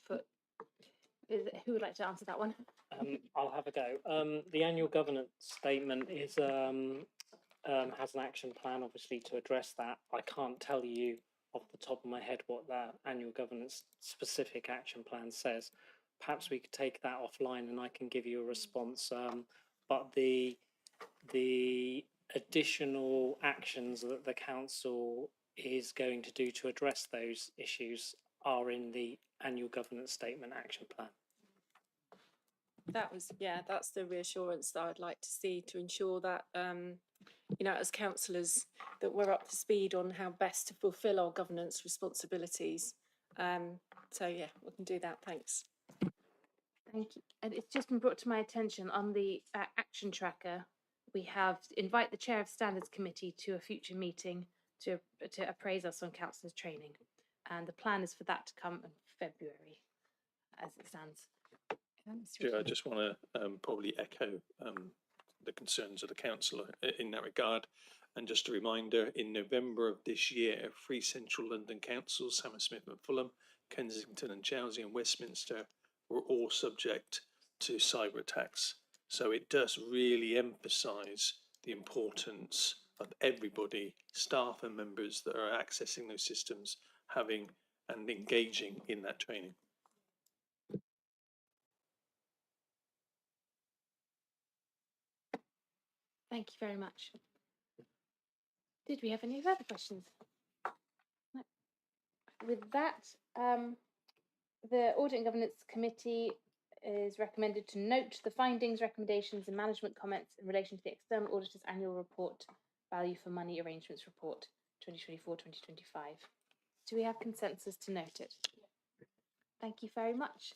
who would like to answer that one? I'll have a go. The annual governance statement is has an action plan, obviously, to address that. I can't tell you off the top of my head what that annual governance specific action plan says. Perhaps we could take that offline and I can give you a response. But the additional actions that the council is going to do to address those issues are in the annual governance statement action plan. That was, yeah, that's the reassurance that I'd like to see, to ensure that, you know, as councillors, that we're up to speed on how best to fulfil our governance responsibilities. So yeah, we can do that. Thanks. Thank you. And it's just been brought to my attention on the action tracker, we have invite the chair of standards committee to a future meeting to appraise us on councillors training, and the plan is for that to come in February as it stands. Chair, I just want to probably echo the concerns of the councillor in that regard. And just a reminder, in November of this year, 3 Central London councils, Hammersmith and Fulham, Kensington and Chelsea and Westminster, were all subject to cyber attacks. So it does really emphasise the importance of everybody, staff and members that are accessing those systems, having and engaging in that training. Thank you very much. Did we have any further questions? No. With that, the Audit and Governance Committee is recommended to note the findings, recommendations and management comments in relation to the External Auditor's Annual Report, Value for Money Arrangements Report 2024-2025. Do we have consensus to note it? Thank you very much.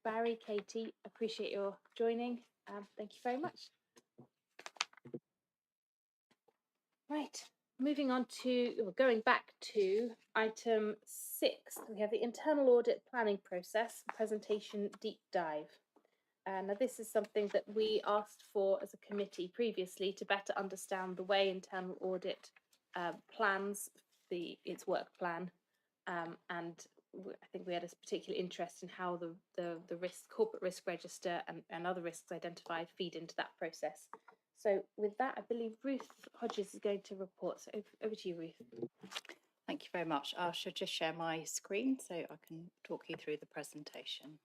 Barry, Katie, appreciate your joining. Thank you very much. Right, moving on to, or going back to item 6, we have the internal audit planning process, presentation deep dive. Now this is something that we asked for as a committee previously to better understand the way internal audit plans its work plan, and I think we had a particular interest in how the risk, corporate risk register and other risks identified feed into that process. So with that, I believe Ruth Hodges is going to report. So over to you, Ruth. Thank you very much. I should just share my screen so I can talk you through the presentation.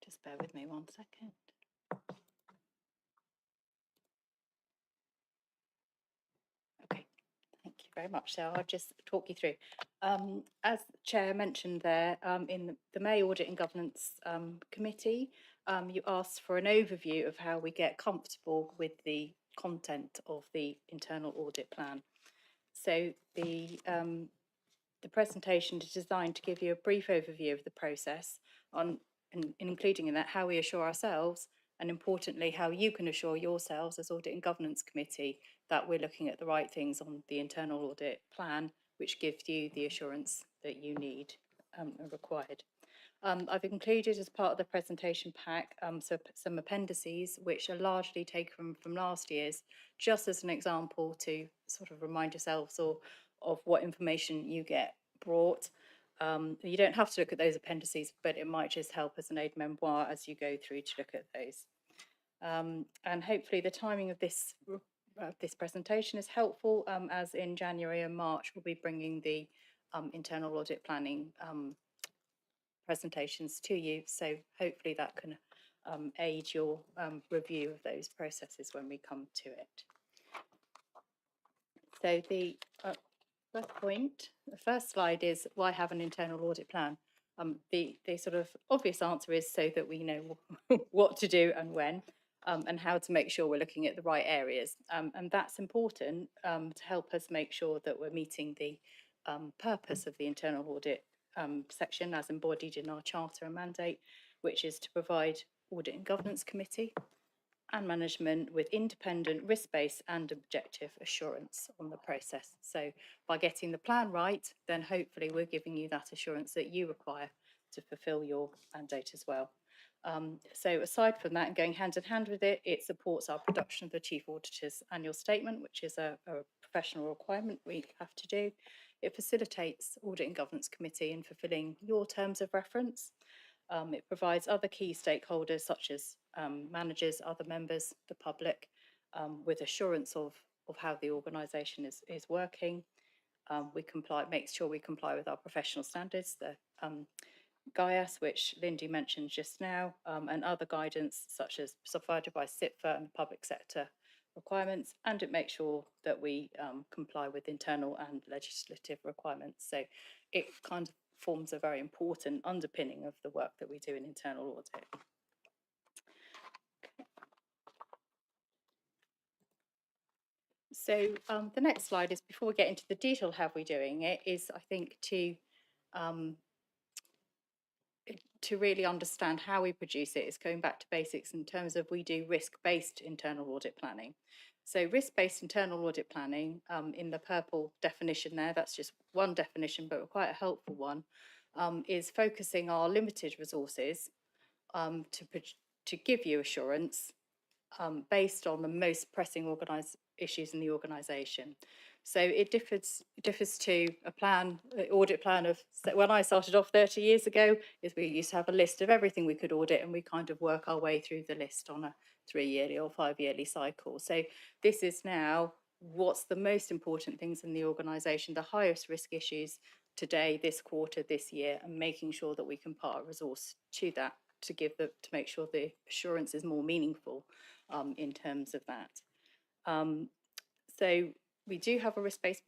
Just bear with me 1 second. Okay, thank you very much. So I'll just talk you through. As the Chair mentioned there, in the May Audit and Governance Committee, you asked for an overview of how we get comfortable with the content of the internal audit plan. So the presentation is designed to give you a brief overview of the process on, and including in that how we assure ourselves, and importantly how you can assure yourselves as Audit and Governance Committee that we're looking at the right things on the internal audit plan, which gives you the assurance that you need and required. I've included as part of the presentation pack some appendices which are largely taken from last year's, just as an example to sort of remind yourselves of what information you get brought. You don't have to look at those appendices, but it might just help as an aide memoir as you go through to look at those. And hopefully the timing of this presentation is helpful, as in January and March we'll be bringing the internal audit planning presentations to you, so hopefully that can aid your review of those processes when we come to it. So the first point, the first slide is why have an internal audit plan? The sort of obvious answer is so that we know what to do and when, and how to make sure we're looking at the right areas. And that's important to help us make sure that we're meeting the purpose of the internal audit section as embodied in our charter and mandate, which is to provide Audit and Governance Committee and management with independent, risk-based and objective assurance on the process. So by getting the plan right, then hopefully we're giving you that assurance that you require to fulfil your mandate as well. So aside from that and going hand in hand with it, it supports our production of the Chief Auditor's annual statement, which is a professional requirement we have to do. It facilitates Audit and Governance Committee in fulfilling your terms of reference. It provides other key stakeholders such as managers, other members, the public, with assurance of how the organisation is working. We makes sure we comply with our professional standards, the GIAS, which Lindy mentioned just now, and other guidance such as provided by SIPFA and public sector requirements, and it makes sure that we comply with internal and legislative requirements. So it kind of forms a very important underpinning of the work that we do in internal audit. So the next slide is, before we get into the detail of how we're doing it, is I think to really understand how we produce it is going back to basics in terms of we do risk-based internal audit planning. So risk-based internal audit planning, in the purple definition there, that's just one definition, but quite a helpful one, is focusing our limited resources to give you assurance based on the most pressing issues in the organisation. So it differs to an audit plan of, when I started off 30 years ago, is we used to have a list of everything we could audit and we kind of work our way through the list on a 3-yearly or 5-yearly cycle. So this is now what's the most important things in the organisation, the highest risk issues today, this quarter, this year, and making sure that we can put our resource to that to make sure the assurance is more meaningful in terms of that. So we do have a risk-based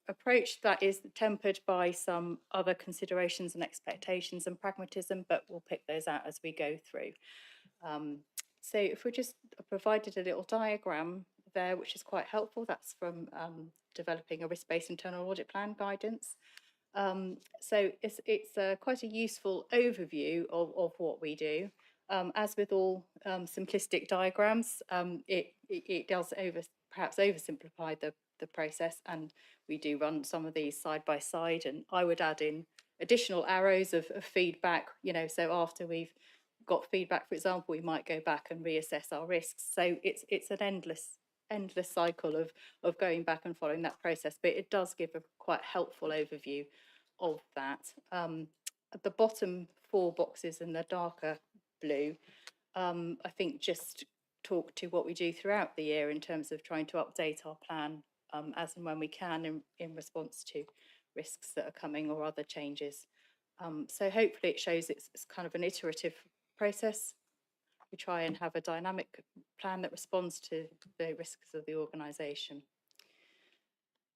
approach that is tempered by some other considerations and expectations and pragmatism, but we'll pick those out as we go through. So if we just provided a little diagram there, which is quite helpful, that's from developing a risk-based internal audit plan guidance. So it's quite a useful overview of what we do. As with all simplistic diagrams, it does perhaps oversimplify the process, and we do run some of these side by side, and I would add in additional arrows of feedback, so after we've got feedback, for example, we might go back and reassess our risks. So it's an endless cycle of going back and following that process, but it does give a quite helpful overview of that. At the bottom 4 boxes in the darker blue, I think just talk to what we do throughout the year in terms of trying to update our plan as and when we can in response to risks that are coming or other changes. So hopefully it shows it's kind of an iterative process. We try and have a dynamic plan that responds to the risks of the organisation.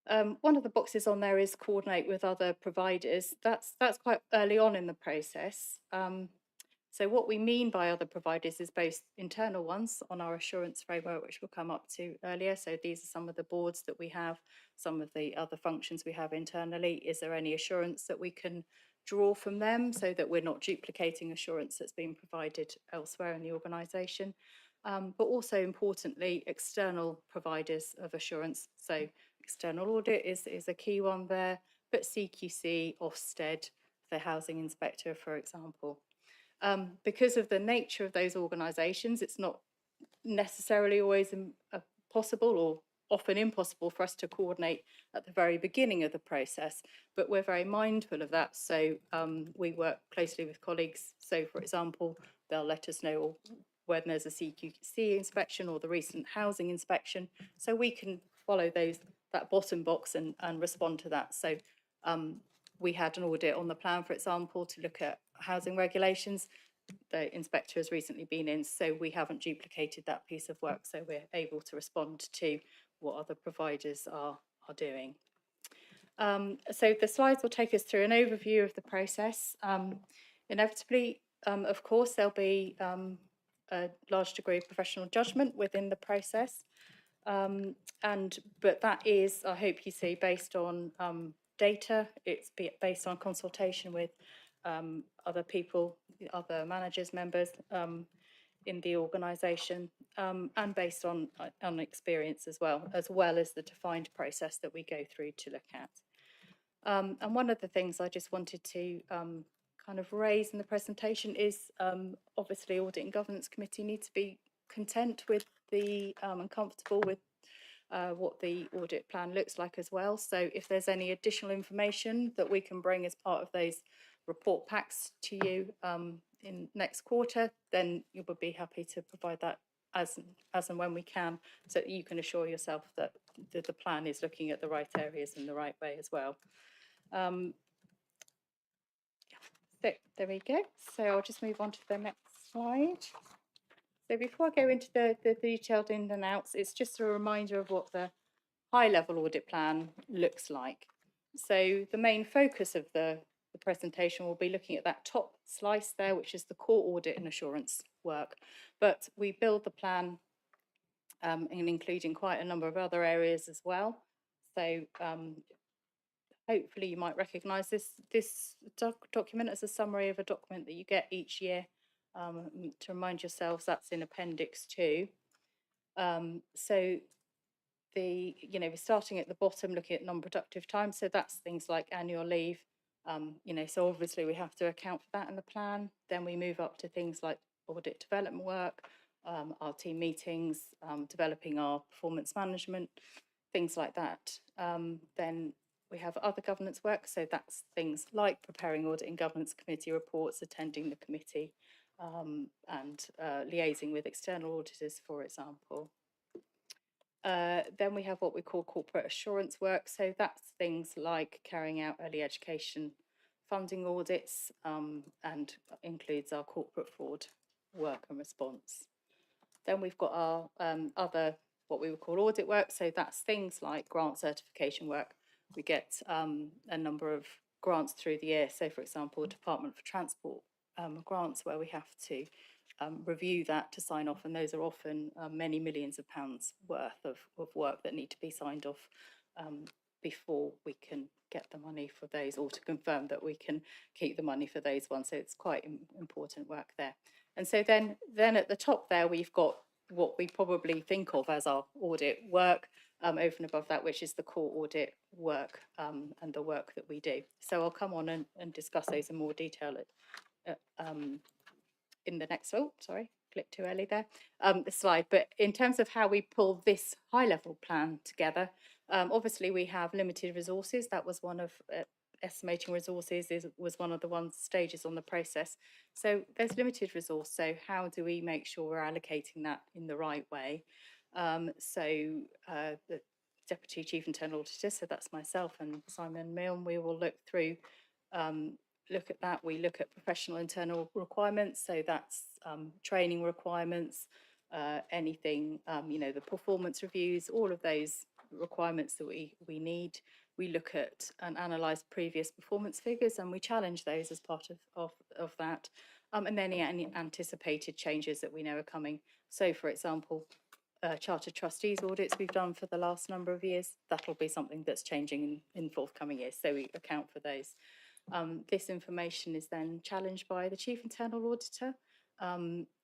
One of the boxes on there is coordinate with other providers. That's quite early on in the process. So what we mean by other providers is both internal ones on our assurance framework, which we'll come up to earlier. So these are some of the boards that we have, some of the other functions we have internally. Is there any assurance that we can draw from them so that we're not duplicating assurance that's been provided elsewhere in the organisation? But also importantly, external providers of assurance. So external audit is a key one there, but CQC, Ofsted, the housing inspector, for example. Because of the nature of those organisations, it's not necessarily always possible or often impossible for us to coordinate at the very beginning of the process, but we're very mindful of that. So we work closely with colleagues. So for example, they'll let us know when there's a CQC inspection or the recent housing inspection, so we can follow that bottom box and respond to that. So we had an audit on the plan, for example, to look at housing regulations. The inspector has recently been in, so we haven't duplicated that piece of work, so we're able to respond to what other providers are doing. So the slides will take us through an overview of the process. Inevitably, of course, there'll be a large degree of professional judgment within the process, but that is, I hope you see, based on data. It's based on consultation with other people, other managers, members in the organisation, and based on experience as well as the defined process that we go through to look at. And one of the things I just wanted to kind of raise in the presentation is obviously Audit and Governance Committee need to be content with and comfortable with what the audit plan looks like as well. So if there's any additional information that we can bring as part of those report packs to you in next quarter, then you would be happy to provide that as and when we can, so that you can assure yourself that the plan is looking at the right areas in the right way as well. So there we go. So I'll just move on to the next slide. So before I go into the detailed ins and outs, it's just a reminder of what the high-level audit plan looks like. So the main focus of the presentation will be looking at that top slice there, which is the core audit and assurance work. But we build the plan in including quite a number of other areas as well. So hopefully you might recognise this document as a summary of a document that you get each year. To remind yourselves, that's in Appendix 2. So we're starting at the bottom, looking at non-productive time. So that's things like annual leave. So obviously we have to account for that in the plan. Then we move up to things like audit development work, our team meetings, developing our performance management, things like that. Then we have other governance work. So that's things like preparing audit and governance committee reports, attending the committee, and liaising with external auditors, for example. Then we have what we call corporate assurance work. So that's things like carrying out early education funding audits and includes our corporate fraud work and response. Then we've got our other, what we would call audit work. So that's things like grant certification work. We get a number of grants through the year. So for example, Department for Transport grants where we have to review that to sign off, and those are often many millions of pounds worth of work that need to be signed off before we can get the money for those, or to confirm that we can keep the money for those ones. So it's quite important work there. And so then at the top there, we've got what we probably think of as our audit work over and above that, which is the core audit work and the work that we do. So I'll come on and discuss those in more detail in the next, clicked too early there, the slide, but in terms of how we pull this high level plan together, obviously we have limited resources. That was one of estimating resources was one of the stages on the process. So there's limited resource. So how do we make sure we're allocating that in the right way? The Deputy Chief Internal Auditor, so that's myself and Simon Milne, we will look through, look at that. We look at professional internal requirements, so that's training requirements, anything, the performance reviews, all of those requirements that we need. We look at and analyse previous performance figures, and we challenge those as part of that. And then any anticipated changes that we know are coming. So, for example, Chartered Trustees audits we've done for the last number of years, that'll be something that's changing in forthcoming years, so we account for those. This information is then challenged by the Chief Internal Auditor.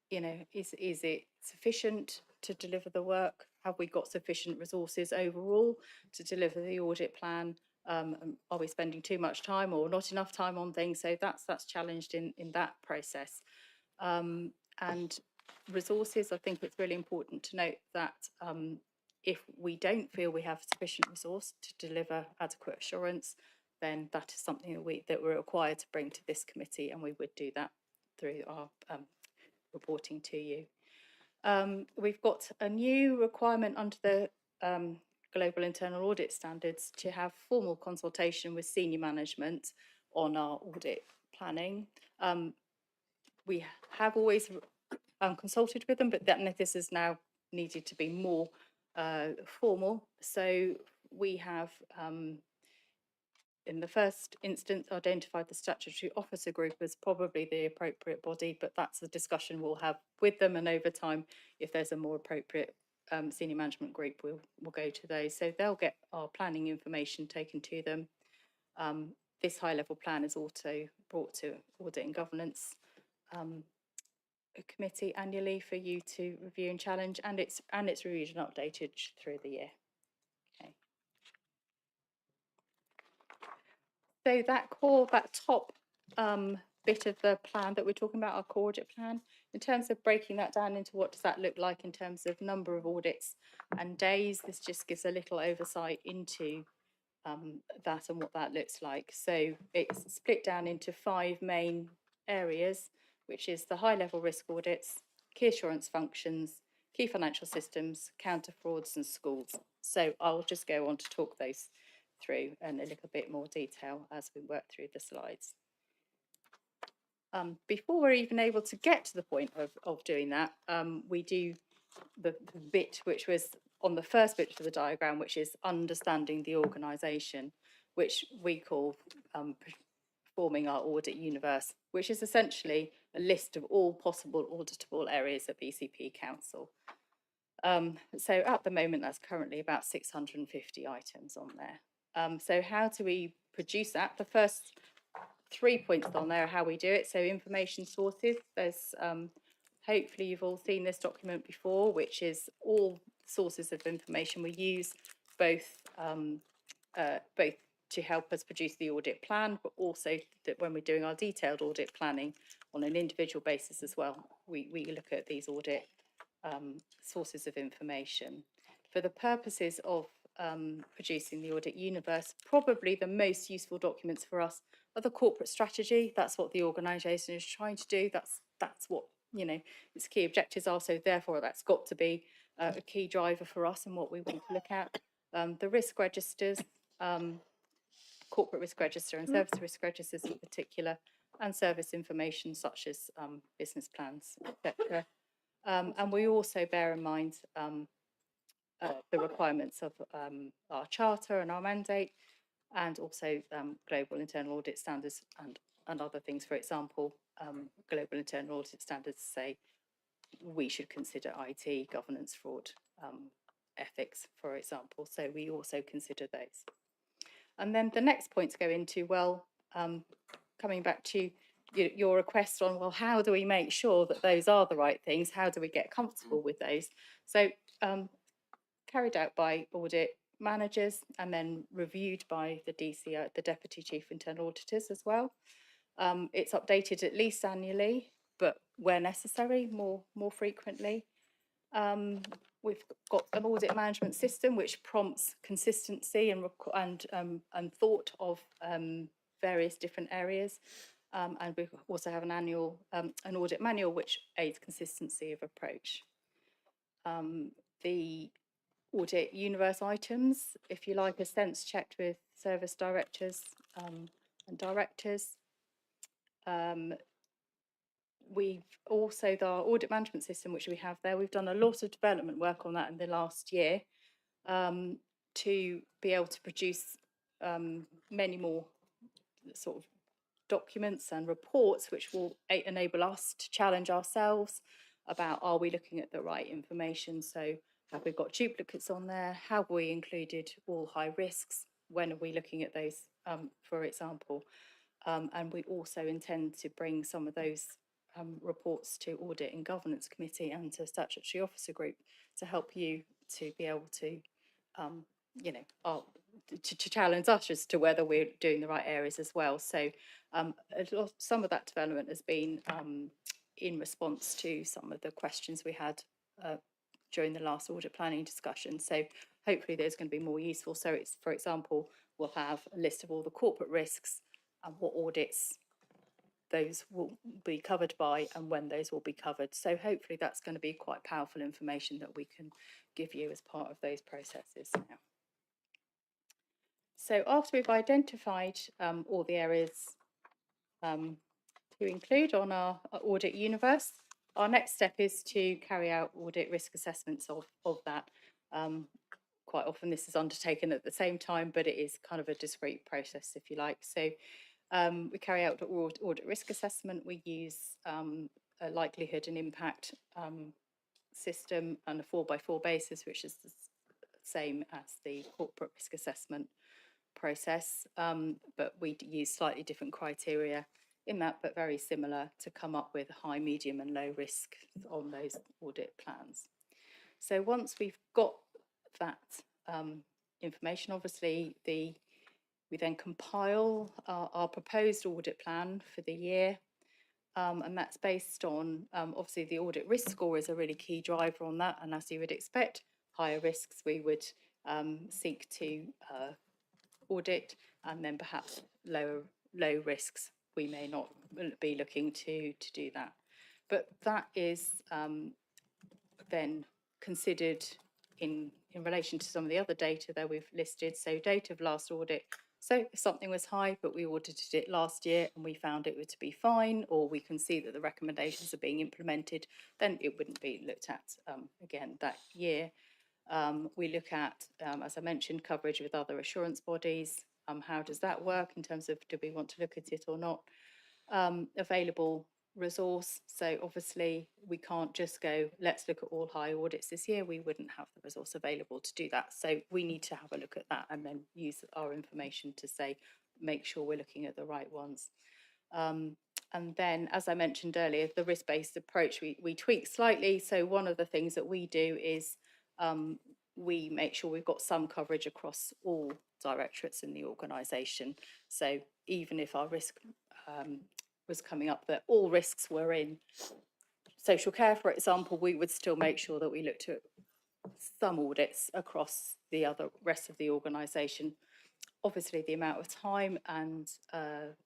Is it sufficient to deliver the work? Have we got sufficient resources overall to deliver the audit plan? Are we spending too much time or not enough time on things? So that's challenged in that process. And resources, I think it's really important to note that if we don't feel we have sufficient resource to deliver adequate assurance, then that is something that we're required to bring to this committee, and we would do that through our reporting to you. We've got a new requirement under the Global Internal Audit Standards to have formal consultation with senior management on our audit planning. We have always consulted with them, but this is now needed to be more formal. So we have, in the first instance, identified the statutory officer group as probably the appropriate body, but that's a discussion we'll have with them, and over time, if there's a more appropriate senior management group, we'll go to those. So they'll get our planning information taken to them. This high-level plan is also brought to Audit and Governance Committee annually for you to review and challenge, and it's reviewed and updated through the year. Okay. So that top bit of the plan that we're talking about, our core audit plan, in terms of breaking that down into what does that look like in terms of number of audits and days, this just gives a little oversight into that and what that looks like. So it's split down into 5 main areas, which is the high-level risk audits, key assurance functions, key financial systems, counter frauds and schools. So I'll just go on to talk those through in a little bit more detail as we work through the slides. Before we're even able to get to the point of doing that, we do the bit which was on the first bit of the diagram, which is understanding the organisation, which we call forming our audit universe, which is essentially a list of all possible auditable areas at BCP Council. So at the moment, that's currently about 650 items on there. So how do we produce that? The first 3 points on there are how we do it. So information sources, there's hopefully you've all seen this document before, which is all sources of information we use, both to help us produce the audit plan, but also that when we're doing our detailed audit planning on an individual basis as well, we look at these audit sources of information. For the purposes of producing the audit universe, probably the most useful documents for us are the corporate strategy. That's what the organisation is trying to do. That's what, its key objectives are. So therefore, that's got to be a key driver for us and what we want to look at. The risk registers, corporate risk register and service risk registers in particular, and service information such as business plans, etc. And we also bear in mind the requirements of our charter and our mandate, and also global internal audit standards and other things. For example, global internal audit standards say we should consider IT, governance, fraud, ethics, for example. So we also consider those. And then the next points go into, well, coming back to your request on, well, how do we make sure that those are the right things? How do we get comfortable with those? So carried out by audit managers and then reviewed by the DCO, the Deputy Chief Internal Auditors as well. It's updated at least annually, but where necessary, more frequently. We've got an audit management system which prompts consistency and thought of various different areas. And we also have an audit manual which aids consistency of approach. The audit universe items, if you like, are sense checked with service directors and directors. We've also, our audit management system, which we have there, we've done a lot of development work on that in the last year to be able to produce many more sort of documents and reports which will enable us to challenge ourselves about, are we looking at the right information? So have we got duplicates on there? Have we included all high risks? When are we looking at those, for example? And we also intend to bring some of those reports to Audit and Governance Committee and to Statutory Officer Group to help you to be able to, you know, to challenge us as to whether we're doing the right areas as well. So some of that development has been in response to some of the questions we had during the last audit planning discussion. So hopefully there's going to be more useful. So it's, for example, we'll have a list of all the corporate risks and what audits those will be covered by and when those will be covered. So hopefully that's going to be quite powerful information that we can give you as part of those processes now. So after we've identified all the areas to include on our audit universe, our next step is to carry out audit risk assessments of that. Quite often this is undertaken at the same time, but it is kind of a discrete process, if you like. So we carry out audit risk assessment. We use a likelihood and impact system on a 4x4 basis, which is the same as the corporate risk assessment process, but we use slightly different criteria in that, but very similar, to come up with high, medium and low risk on those audit plans. So once we've got that information, obviously we then compile our proposed audit plan for the year, and that's based on, obviously the audit risk score is a really key driver on that, and as you would expect, higher risks we would seek to audit, and then perhaps low risks we may not be looking to do that. But that is then considered in relation to some of the other data that we've listed. So data of last audit. So if something was high, but we audited it last year and we found it to be fine, or we can see that the recommendations are being implemented, then it wouldn't be looked at again that year. We look at, as I mentioned, coverage with other assurance bodies. How does that work in terms of, do we want to look at it or not? Available resource. So obviously we can't just go, let's look at all high audits this year. We wouldn't have the resource available to do that. So we need to have a look at that and then use our information to say, make sure we're looking at the right ones. And then, as I mentioned earlier, the risk-based approach we tweak slightly. So one of the things that we do is we make sure we've got some coverage across all directorates in the organisation. So even if our risk was coming up that all risks were in social care, for example, we would still make sure that we looked at some audits across the rest of the organisation. Obviously, the amount of time and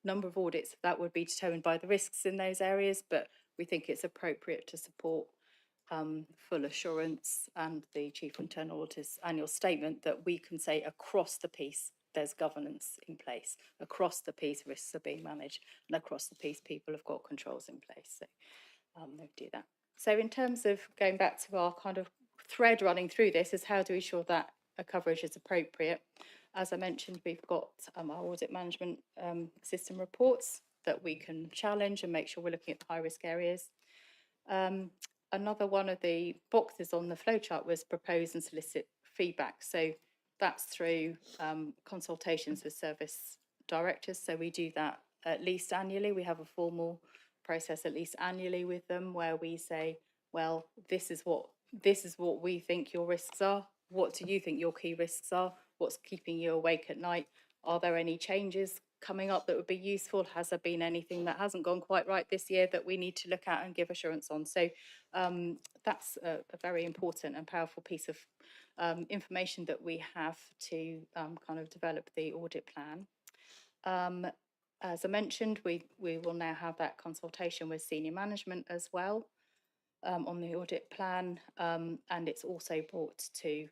number of audits, that would be determined by the risks in those areas, but we think it's appropriate to support full assurance and the Chief Internal Auditor's annual statement that we can say across the piece there's governance in place, across the piece risks are being managed, and across the piece people have got controls in place. So they do that. So in terms of going back to our kind of thread running through this is how do we ensure that a coverage is appropriate? As I mentioned, we've got our audit management system reports that we can challenge and make sure we're looking at high risk areas. Another one of the boxes on the flowchart was propose and solicit feedback. So that's through consultations with service directors. So we do that at least annually. We have a formal process at least annually with them where we say, well, this is what we think your risks are. What do you think your key risks are? What's keeping you awake at night? Are there any changes coming up that would be useful? Has there been anything that hasn't gone quite right this year that we need to look at and give assurance on? So that's a very important and powerful piece of information that we have to kind of develop the audit plan. As I mentioned, we will now have that consultation with senior management as well on the audit plan, and it's also brought to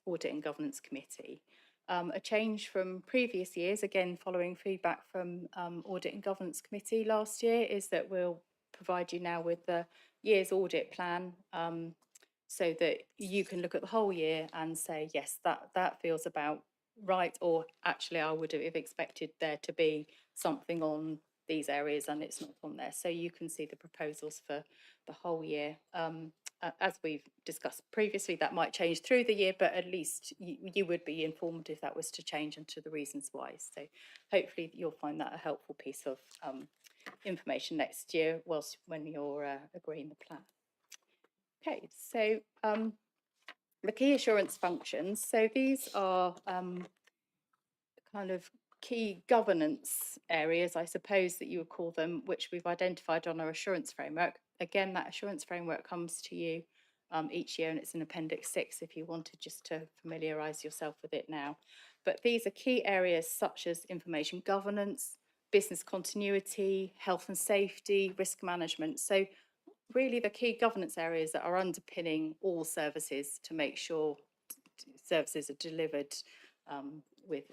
Audit and Governance Committee. A change from previous years, again following feedback from Audit and Governance Committee last year, is that we'll provide you now with the year's audit plan so that you can look at the whole year and say, yes, that feels about right, or actually I would have expected there to be something on these areas and it's not on there. So you can see the proposals for the whole year. As we've discussed previously, that might change through the year, but at least you would be informed if that was to change and to the reasons why. So hopefully you'll find that a helpful piece of information next year when you're agreeing the plan. Okay, so the key assurance functions. So these are kind of key governance areas, I suppose that you would call them, which we've identified on our assurance framework. Again, that assurance framework comes to you each year, and it's in Appendix 6 if you wanted just to familiarise yourself with it now. But these are key areas such as information governance, business continuity, health and safety, risk management. So really the key governance areas that are underpinning all services to make sure services are delivered with,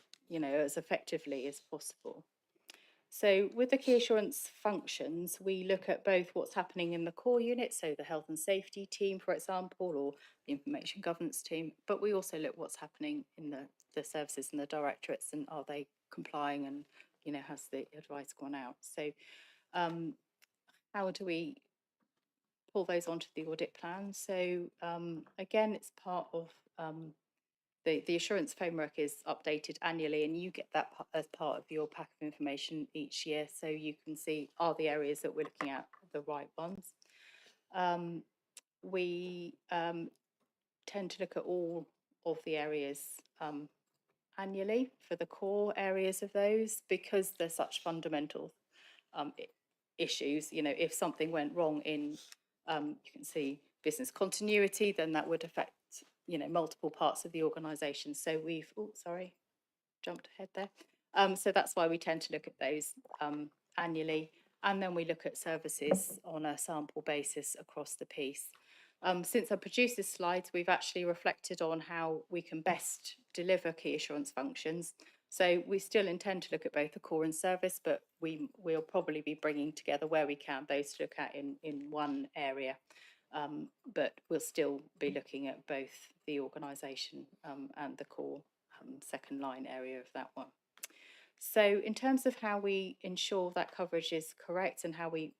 as effectively as possible. So with the key assurance functions, we look at both what's happening in the core unit, so the health and safety team, for example, or the information governance team, but we also look what's happening in the services and the directorates, and are they complying, and has the advice gone out. So how do we pull those onto the audit plan? So again, it's part of the assurance framework is updated annually, and you get that as part of your pack of information each year, so you can see, are the areas that we're looking at the right ones? We tend to look at all of the areas annually for the core areas of those, because they're such fundamental issues. If something went wrong in, you can see business continuity, then that would affect multiple parts of the organisation. So we've, jumped ahead there. So that's why we tend to look at those annually, and then we look at services on a sample basis across the piece. Since I produced this slide, we've actually reflected on how we can best deliver key assurance functions. So we still intend to look at both the core and service, but we'll probably be bringing together where we can those to look at in one area. But we'll still be looking at both the organisation and the core second line area of that one. So in terms of how we ensure that coverage is correct and how we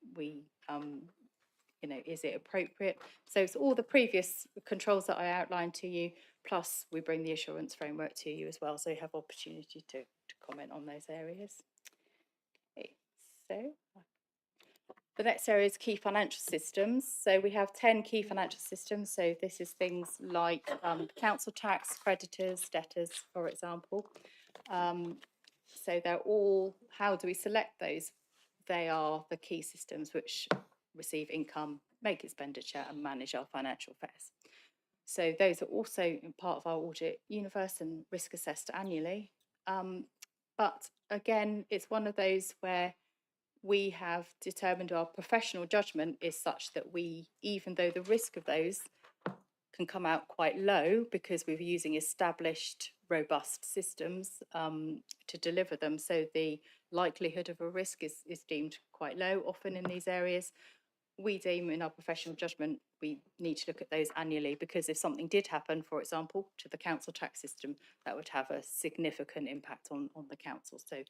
is it appropriate? So it's all the previous controls that I outlined to you, plus we bring the assurance framework to you as well, so you have opportunity to comment on those areas. Okay, so the next area is key financial systems. So we have 10 key financial systems. So this is things like council tax, creditors, debtors, for example. So they're all, how do we select those? They are the key systems which receive income, make expenditure, and manage our financial affairs. So those are also part of our audit universe and risk assessed annually. But again, it's one of those where we have determined our professional judgment is such that we, even though the risk of those can come out quite low because we're using established, robust systems to deliver them, so the likelihood of a risk is deemed quite low often in these areas. We deem in our professional judgment we need to look at those annually, because if something did happen, for example, to the council tax system, that would have a significant impact on the council. So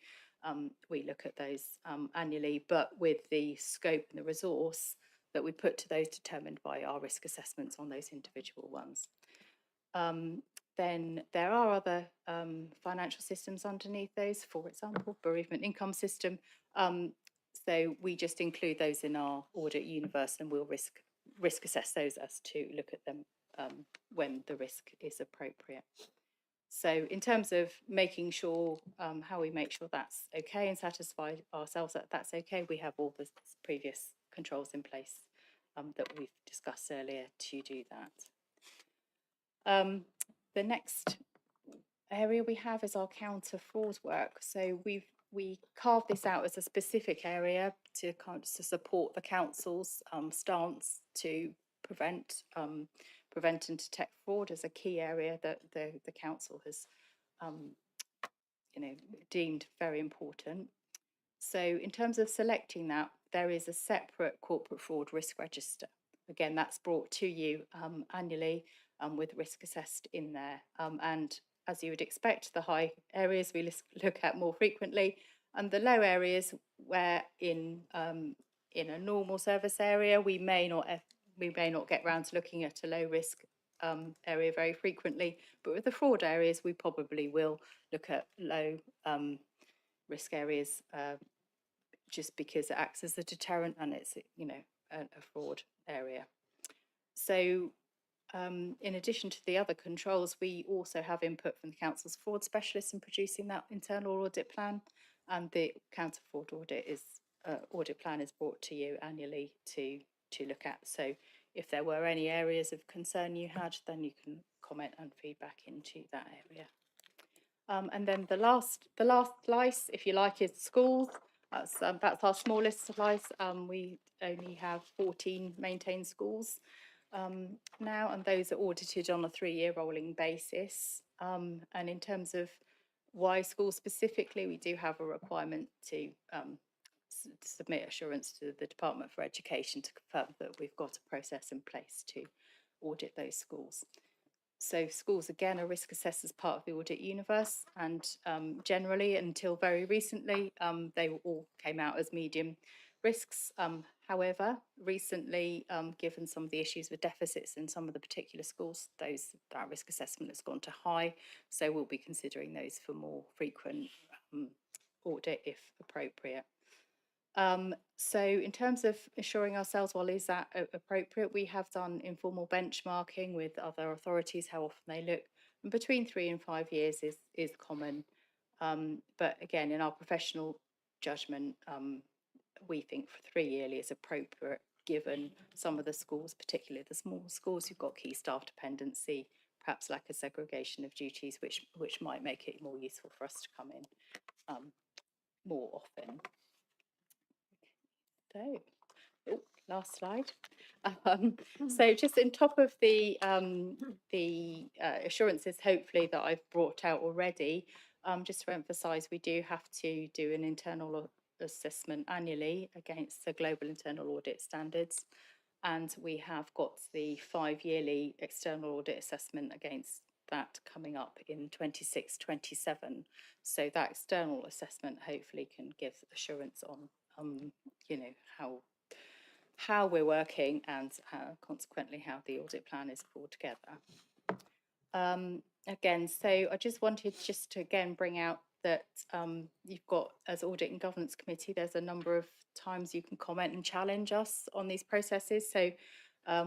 we look at those annually, but with the scope and the resource that we put to those determined by our risk assessments on those individual ones. Then there are other financial systems underneath those, for example, bereavement income system. So we just include those in our audit universe, and we'll risk assess those as to look at them when the risk is appropriate. So in terms of making sure how we make sure that's okay and satisfy ourselves that that's okay, we have all the previous controls in place that we've discussed earlier to do that. The next area we have is our counter fraud work. So we carved this out as a specific area to support the council's stance to prevent and detect fraud as a key area that the council has deemed very important. So in terms of selecting that, there is a separate corporate fraud risk register. Again, that's brought to you annually with risk assessed in there. And as you would expect, the high areas we look at more frequently, and the low areas where in a normal service area we may not get round to looking at a low risk area very frequently, but with the fraud areas we probably will look at low risk areas just because it acts as a deterrent and it's a fraud area. So in addition to the other controls, we also have input from the council's fraud specialists in producing that internal audit plan, and the counter fraud audit plan is brought to you annually to look at. So if there were any areas of concern you had, then you can comment and feedback into that area. And then the last slice, if you like, is schools. That's our smallest slice. We only have 14 maintained schools now, and those are audited on a 3-year rolling basis. And in terms of why schools specifically, we do have a requirement to submit assurance to the Department for Education to confirm that we've got a process in place to audit those schools. So schools, again, are risk assessed as part of the audit universe, and generally, until very recently, they all came out as medium risks. However, recently, given some of the issues with deficits in some of the particular schools, that risk assessment has gone to high, so we'll be considering those for more frequent audit if appropriate. So in terms of assuring ourselves, well, is that appropriate? We have done informal benchmarking with other authorities, how often they look, and between 3 and 5 years is common. But again, in our professional judgment, we think for 3 yearly is appropriate, given some of the schools, particularly the small schools who've got key staff dependency, perhaps lack of segregation of duties, which might make it more useful for us to come in more often. So, last slide. So just on top of the assurances, hopefully, that I've brought out already, just to emphasise, we do have to do an internal assessment annually against the global internal audit standards, and we have got the 5-yearly external audit assessment against that coming up in 26-27. So that external assessment hopefully can give assurance on how we're working and consequently how the audit plan is pulled together. Again, so I just wanted to again bring out that you've got, as Audit and Governance Committee, there's a number of times you can comment and challenge us on these processes. So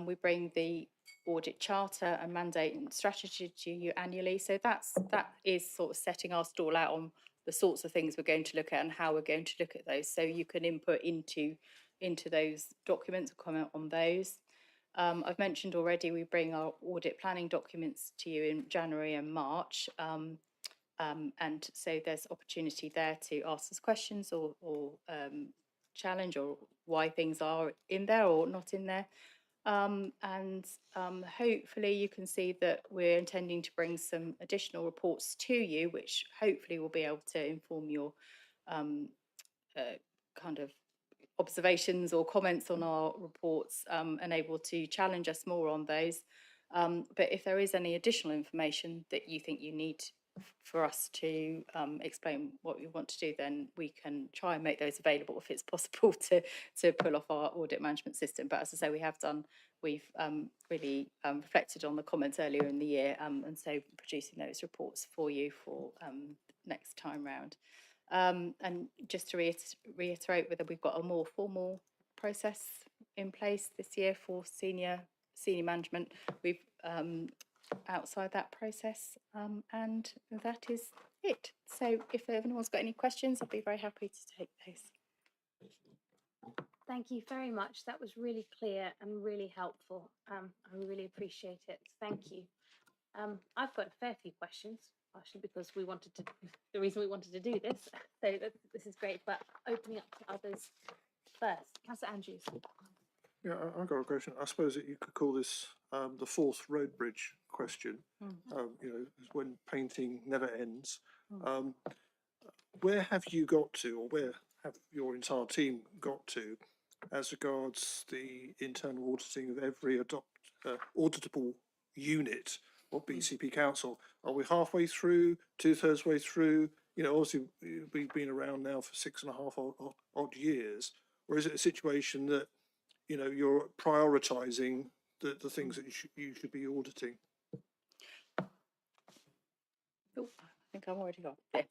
we bring the audit charter and mandate and strategy to you annually. So that is sort of setting our stall out on the sorts of things we're going to look at and how we're going to look at those. So you can input into those documents, comment on those. I've mentioned already we bring our audit planning documents to you in January and March. And so there's opportunity there to ask us questions or challenge or why things are in there or not in there. And hopefully you can see that we're intending to bring some additional reports to you, which hopefully will be able to inform your kind of observations or comments on our reports and able to challenge us more on those. But if there is any additional information that you think you need for us to explain what we want to do, then we can try and make those available if it's possible to pull off our audit management system. But as I say, we've really reflected on the comments earlier in the year, and so producing those reports for you for next time round. And just to reiterate whether we've got a more formal process in place this year for senior management. We've outside that process, and that is it. So if anyone's got any questions, I'd be very happy to take those. Thank you very much. That was really clear and really helpful. I really appreciate it. Thank you. I've got a fair few questions, actually, because the reason we wanted to do this. So this is great, but opening up to others first. Councillor Andrews. Yeah, I've got a question. I suppose that you could call this the fourth road bridge question. You know, when painting never ends. Where have you got to, or where have your entire team got to, as regards the internal auditing of every auditable unit of BCP Council? Are we halfway through, 2/3 way through? You know, obviously we've been around now for 6.5 odd years. Or is it a situation that, you know, you're prioritising the things that you should be auditing? Oh, I think I've already got it.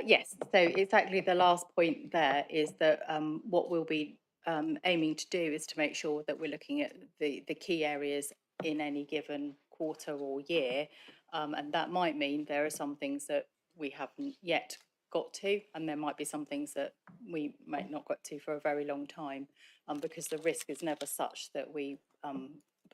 Yes, so exactly the last point there is that what we'll be aiming to do is to make sure that we're looking at the key areas in any given quarter or year, and that might mean there are some things that we haven't yet got to, and there might be some things that we might not got to for a very long time, because the risk is never such that we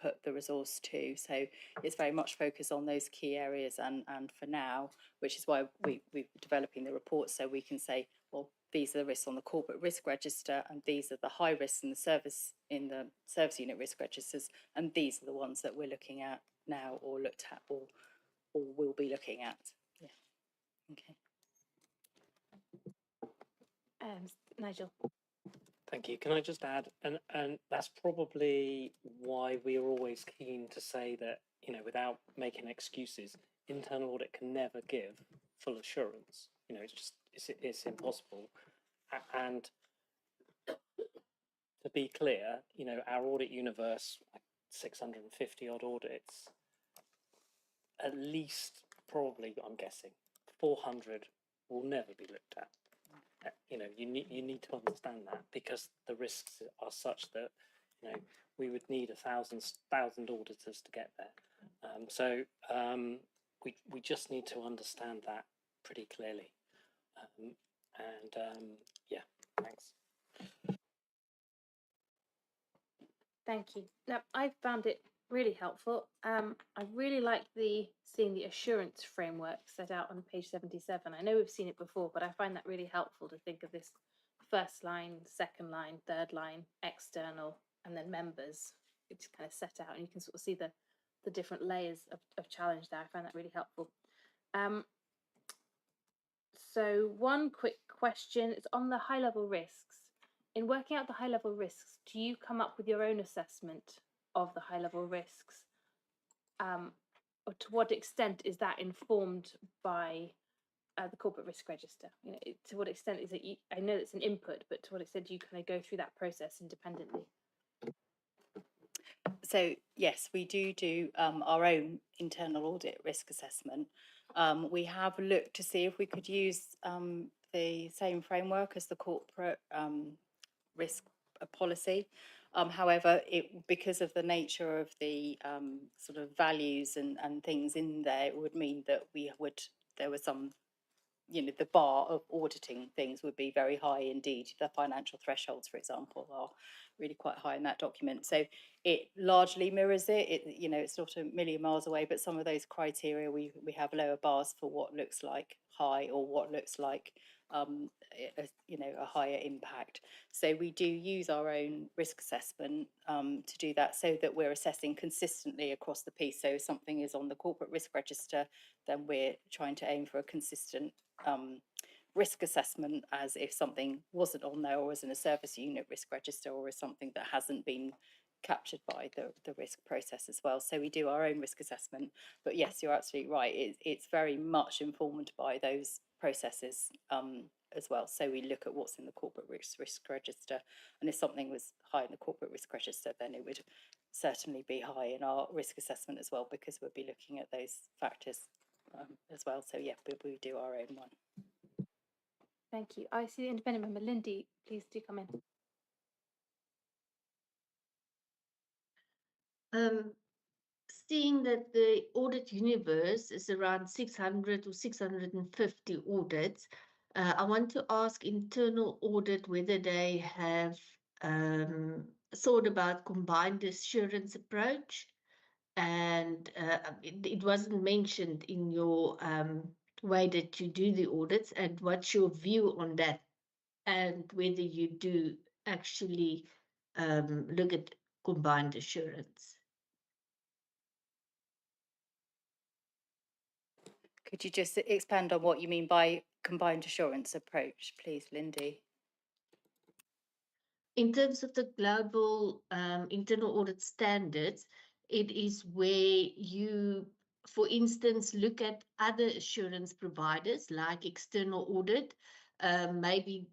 put the resource to. So it's very much focused on those key areas, and for now, which is why we're developing the report, so we can say, well, these are the risks on the corporate risk register, and these are the high risks in the service unit risk registers, and these are the ones that we're looking at now, or looked at, or will be looking at. Yeah. Okay. Nigel. Thank you. Can I just add, and that's probably why we are always keen to say that, you know, without making excuses, internal audit can never give full assurance. You know, it's impossible. And to be clear, you know, our audit universe, like 650 odd audits, at least, probably, I'm guessing, 400 will never be looked at. You know, you need to understand that, because the risks are such that, you know, we would need 1,000 auditors to get there. We just need to understand that pretty clearly. Yeah, thanks. Thank you. Now, I found it really helpful. I really like seeing the assurance framework set out on page 77. I know we've seen it before, but I find that really helpful to think of this first line, second line, third line, external, and then members. It's kind of set out, and you can sort of see the different layers of challenge there. I find that really helpful. So one quick question is on the high level risks. In working out the high level risks, do you come up with your own assessment of the high level risks? Or to what extent is that informed by the corporate risk register? You know, to what extent is it, I know it's an input, but to what extent do you kind of go through that process independently? So yes, we do our own internal audit risk assessment. We have looked to see if we could use the same framework as the corporate risk policy. However, because of the nature of the sort of values and things in there, it would mean that there were some, you know, the bar of auditing things would be very high indeed. The financial thresholds, for example, are really quite high in that document. So it largely mirrors it. You know, it's not a million miles away, but some of those criteria, we have lower bars for what looks like high or what looks like you know, a higher impact. So we do use our own risk assessment to do that, so that we're assessing consistently across the piece. So if something is on the corporate risk register, then we're trying to aim for a consistent risk assessment as if something wasn't on there, or was in a service unit risk register, or is something that hasn't been captured by the risk process as well. So we do our own risk assessment, but yes, you're absolutely right, it's very much informed by those processes as well. So we look at what's in the corporate risk register, and if something was high in the corporate risk register, then it would certainly be high in our risk assessment as well, because we'll be looking at those factors as well. So yeah, we do our own one. Thank you. I see the independent member. Lindy, please do come in. seeing that the audit universe is around 600 or 650 audits, I want to ask internal audit whether they have thought about combined assurance approach. And it wasn't mentioned in your way that you do the audits, and what's your view on that, and whether you do actually look at combined assurance. Could you just expand on what you mean by combined assurance approach, please, Lindy? In terms of the global internal audit standards, it is where you, for instance, look at other assurance providers like external audit, maybe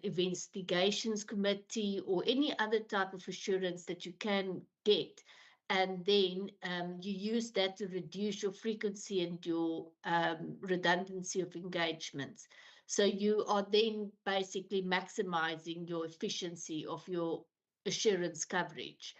investigations committee, or any other type of assurance that you can get. And then you use that to reduce your frequency and your redundancy of engagements. So you are then basically maximizing your efficiency of your assurance coverage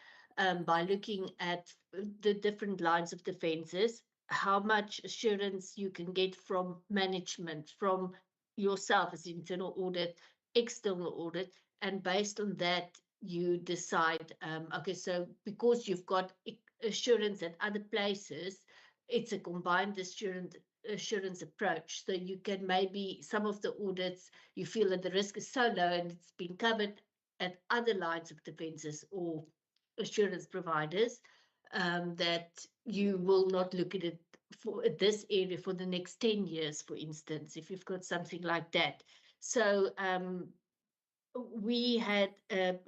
by looking at the different lines of defenses, how much assurance you can get from management, from yourself as internal audit, external audit, and based on that, you decide, okay, so because you've got assurance at other places, it's a combined assurance approach. So you can maybe some of the audits, you feel that the risk is so low and it's been covered at other lines of defenses or assurance providers that you will not look at it for this area for the next 10 years, for instance, if you've got something like that. So we had a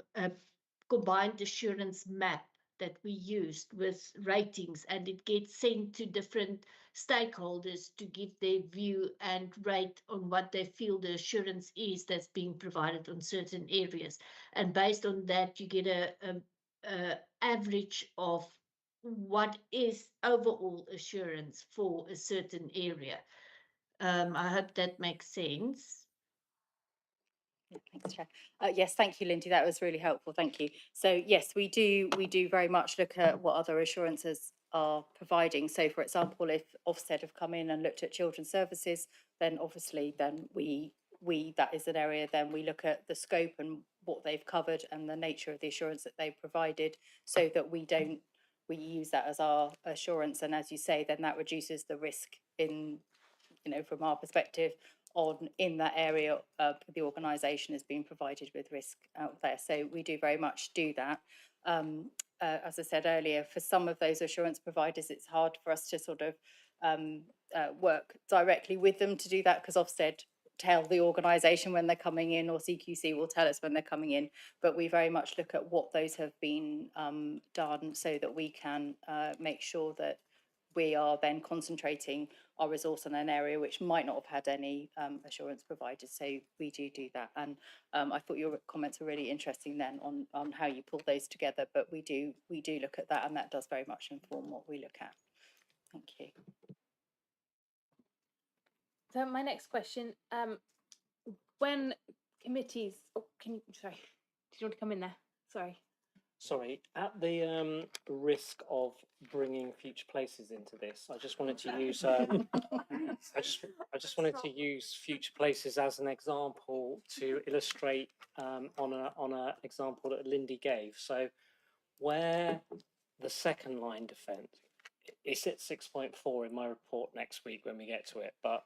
combined assurance map that we used with ratings, and it gets sent to different stakeholders to give their view and rate on what they feel the assurance is that's being provided on certain areas. And based on that, you get a average of what is overall assurance for a certain area. I hope that makes sense. Yeah, thanks, Chair. Yes, thank you, Lindy. That was really helpful. Thank you. So yes, we do very much look at what other assurances are providing. So, for example, if Ofsted have come in and looked at children's services, then obviously then we that is an area. Then we look at the scope and what they've covered and the nature of the assurance that they've provided, so that we use that as our assurance. And as you say, then that reduces the risk in, from our perspective, in that area, the organisation has been provided with risk out there. So we do very much do that. As I said earlier, for some of those assurance providers, it's hard for us to sort of work directly with them to do that, because Ofsted tell the organisation when they're coming in, or CQC will tell us when they're coming in. But we very much look at what those have been done, so that we can make sure that we are then concentrating our resource in an area which might not have had any assurance provided. So we do that. And I thought your comments were really interesting then on how you pull those together. But we do look at that, and that does very much inform what we look at. Thank you. So my next question, when committees, sorry, did you want to come in there? Sorry. Sorry, at the risk of bringing future places into this, I just wanted to use I just wanted to use future places as an example to illustrate on a example that Lindy gave. So where the second line defence, it's at 6.4 in my report next week when we get to it, but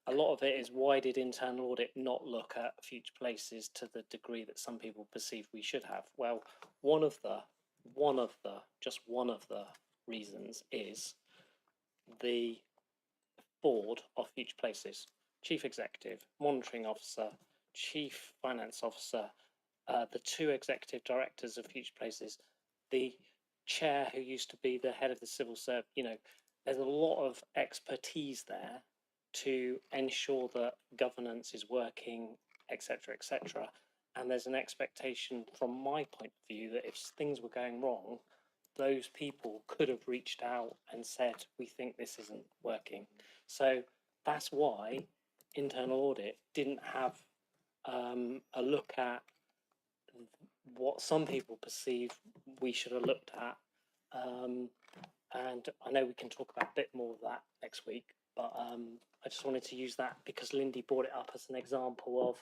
a lot of it is, why did internal audit not look at future places to the degree that some people perceive we should have? Well, one of the reasons is the board of future places, chief executive, monitoring officer, chief finance officer, the two executive directors of future places, the chair who used to be the head of the civil service. There's a lot of expertise there to ensure that governance is working, etc., etc. And there's an expectation from my point of view that if things were going wrong, those people could have reached out and said, we think this isn't working. So that's why internal audit didn't have a look at what some people perceive we should have looked at And I know we can talk about a bit more of that next week, but I just wanted to use that because Lindy brought it up as an example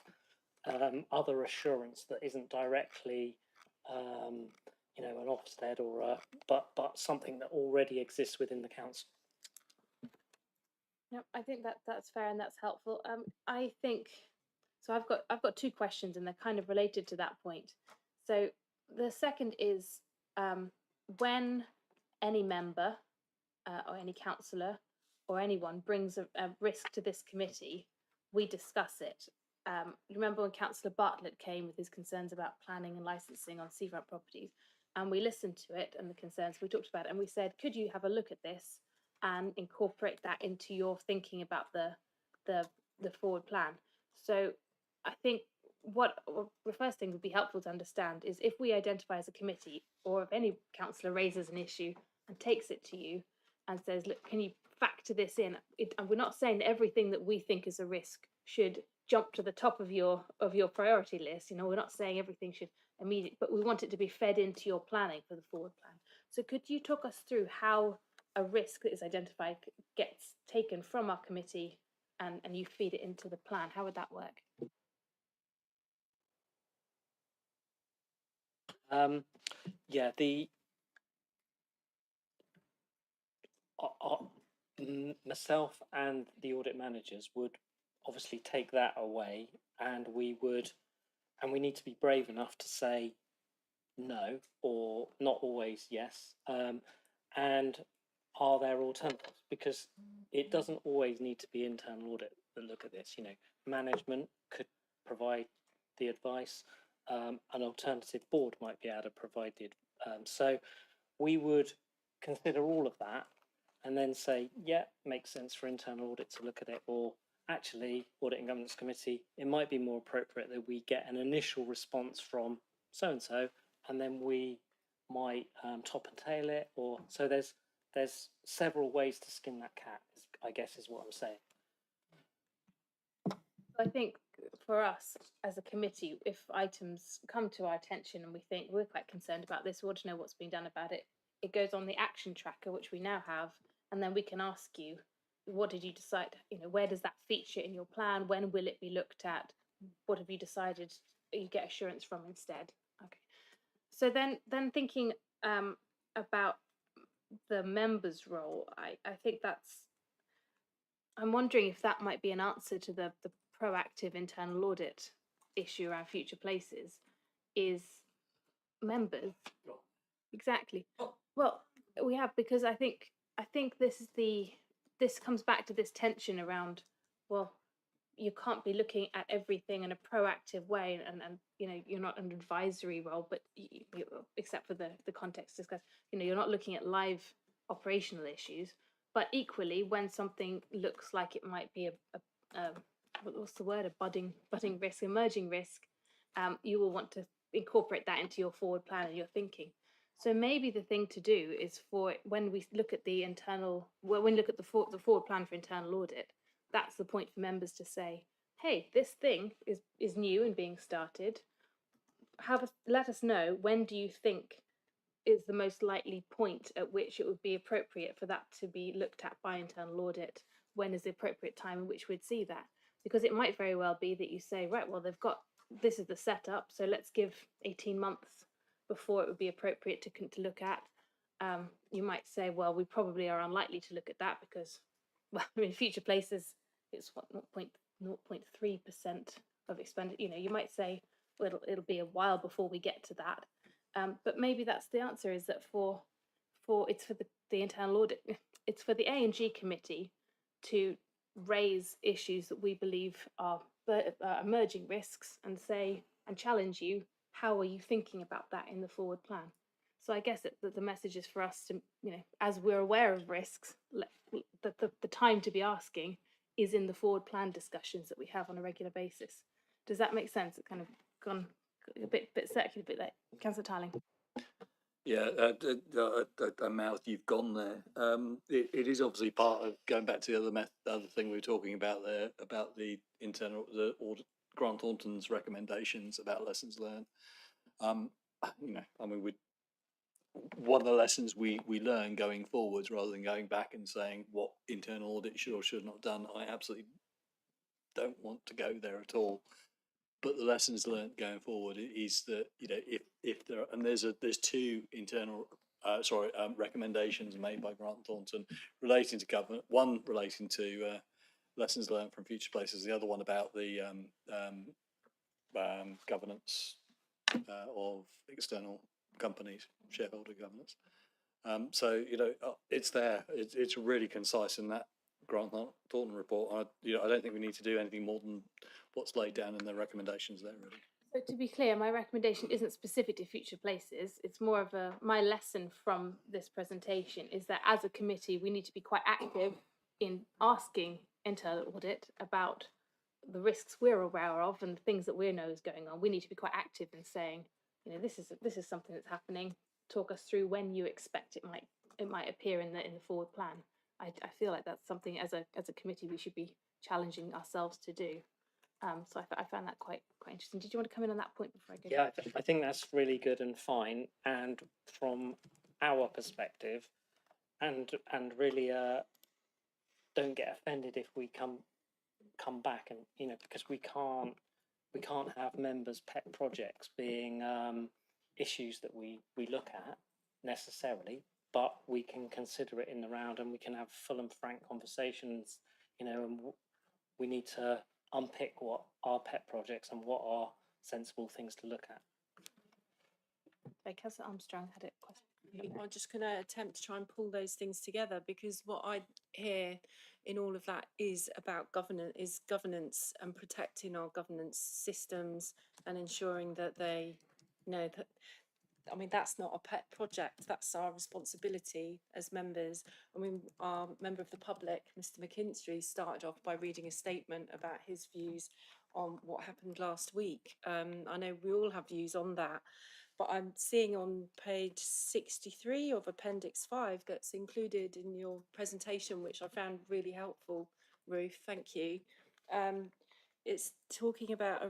of other assurance that isn't directly, you know, an Ofsted or but something that already exists within the council. Yep, I think that's fair and that's helpful. I think so. I've got two questions and they're kind of related to that point. So the second is when any member or any councillor or anyone brings a risk to this committee, we discuss it. Remember when Councillor Bartlett came with his concerns about planning and licensing on seafront properties, and we listened to it and the concerns, we talked about it, and we said, could you have a look at this and incorporate that into your thinking about the forward plan? So I think the first thing would be helpful to understand is if we identify as a committee, or if any councillor raises an issue and takes it to you and says, look, can you factor this in? And we're not saying that everything that we think is a risk should jump to the top of your priority list. You know, we're not saying everything should immediately, but we want it to be fed into your planning for the forward plan. So could you talk us through how a risk that is identified gets taken from our committee and you feed it into the plan? How would that work? Yeah, myself and the audit managers would obviously take that away, and we need to be brave enough to say no, or not always yes. And are there alternatives? Because it doesn't always need to be internal audit that look at this. You know, management could provide the advice. An alternative board might be able to provide the so we would consider all of that and then say, yeah, makes sense for internal audit to look at it, or actually, Audit and Governance Committee, it might be more appropriate that we get an initial response from so-and-so, and then we might top and tail it, or so there's several ways to skin that cat, I guess is what I'm saying. I think for us as a committee, if items come to our attention and we think we're quite concerned about this, we want to know what's being done about it, it goes on the action tracker, which we now have, and then we can ask you, what did you decide? You know, where does that feature in your plan? When will it be looked at? What have you decided you get assurance from instead? Okay. So then thinking about the member's role, I think I'm wondering if that might be an answer to the proactive internal audit issue around future places, is members. Exactly. Well, we have, because I think this comes back to this tension around, well, you can't be looking at everything in a proactive way, and you know, you're not an advisory role, but you, except for the context discussed, you know, you're not looking at live operational issues, but equally when something looks like it might be a what's the word, a budding risk, emerging risk, you will want to incorporate that into your forward plan and your thinking. So maybe the thing to do is, for when we look at the internal, when we look at the forward plan for internal audit, that's the point for members to say, hey, this thing is new and being started. Let us know, when do you think is the most likely point at which it would be appropriate for that to be looked at by internal audit? When is the appropriate time in which we'd see that? Because it might very well be that you say, right, well, they've got, this is the setup, so let's give 18 months before it would be appropriate to look at. You might say, well, we probably are unlikely to look at that because, well, I mean, future places, it's what, 0.3% of expenditure. You know, you might say, well, it'll be a while before we get to that. But maybe that's the answer, is that for it's for the internal audit, it's for the A&G committee to raise issues that we believe are emerging risks and say, and challenge you, how are you thinking about that in the forward plan? So I guess that the message is for us to, you know, as we're aware of risks, the time to be asking is in the forward plan discussions that we have on a regular basis. Does that make sense? It kind of gone a bit circular, a bit like Councillor Tarling. Yeah, a mouth you've gone there. It is obviously part of going back to the other thing we were talking about there, about the audit, Grant Thornton's recommendations about lessons learned. You know, I mean, one of the lessons we learn going forwards, rather than going back and saying what internal audit should or should not have done. I absolutely don't want to go there at all. But the lessons learned going forward is that, you know, if there are, and there's two internal recommendations made by Grant Thornton relating to government. One relating to lessons learned from future places. The other one about the governance of external companies, shareholder governance. So, you know, it's there. It's really concise in that Grant Thornton report. I don't think we need to do anything more than what's laid down in the recommendations there, really. So to be clear, my recommendation isn't specific to future places. It's more of my lesson from this presentation is that as a committee, we need to be quite active in asking internal audit about the risks we're aware of and things that we know is going on. We need to be quite active in saying, you know, this is something that's happening. Talk us through when you expect it might appear in the forward plan. I feel like that's something as a committee we should be challenging ourselves to do. So I found that quite interesting. Did you want to come in on that point before I go? Yeah, I think that's really good and fine. And from our perspective, and really, don't get offended if we come back and, you know, because we can't have members' pet projects being issues that we look at necessarily, but we can consider it in the round and we can have full and frank conversations, you know, and we need to unpick what are pet projects and what are sensible things to look at. Okay, Councillor Armstrong had a question. I'm just going to attempt to try and pull those things together, because what I hear in all of that is about governance and protecting our governance systems and ensuring that they know that. I mean, that's not a pet project, that's our responsibility as members. I mean, our member of the public, Mr. McKinstry, started off by reading a statement about his views on what happened last week. I know we all have views on that, but I'm seeing on page 63 of Appendix 5 that's included in your presentation, which I found really helpful, Ruth, thank you. It's talking about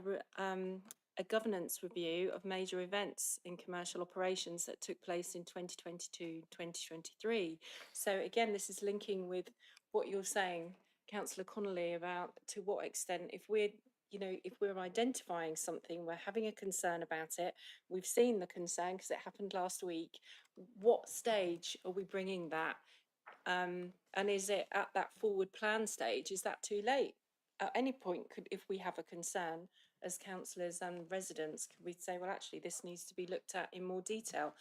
a governance review of major events in commercial operations that took place in 2022-2023. So again, this is linking with what you're saying, Councillor Connolly, about to what extent, if we're identifying something, we're having a concern about it, we've seen the concern because it happened last week, what stage are we bringing that? And is it at that forward plan stage? Is that too late? At any point, if we have a concern as councillors and residents, could we say, well, actually, this needs to be looked at in more detail?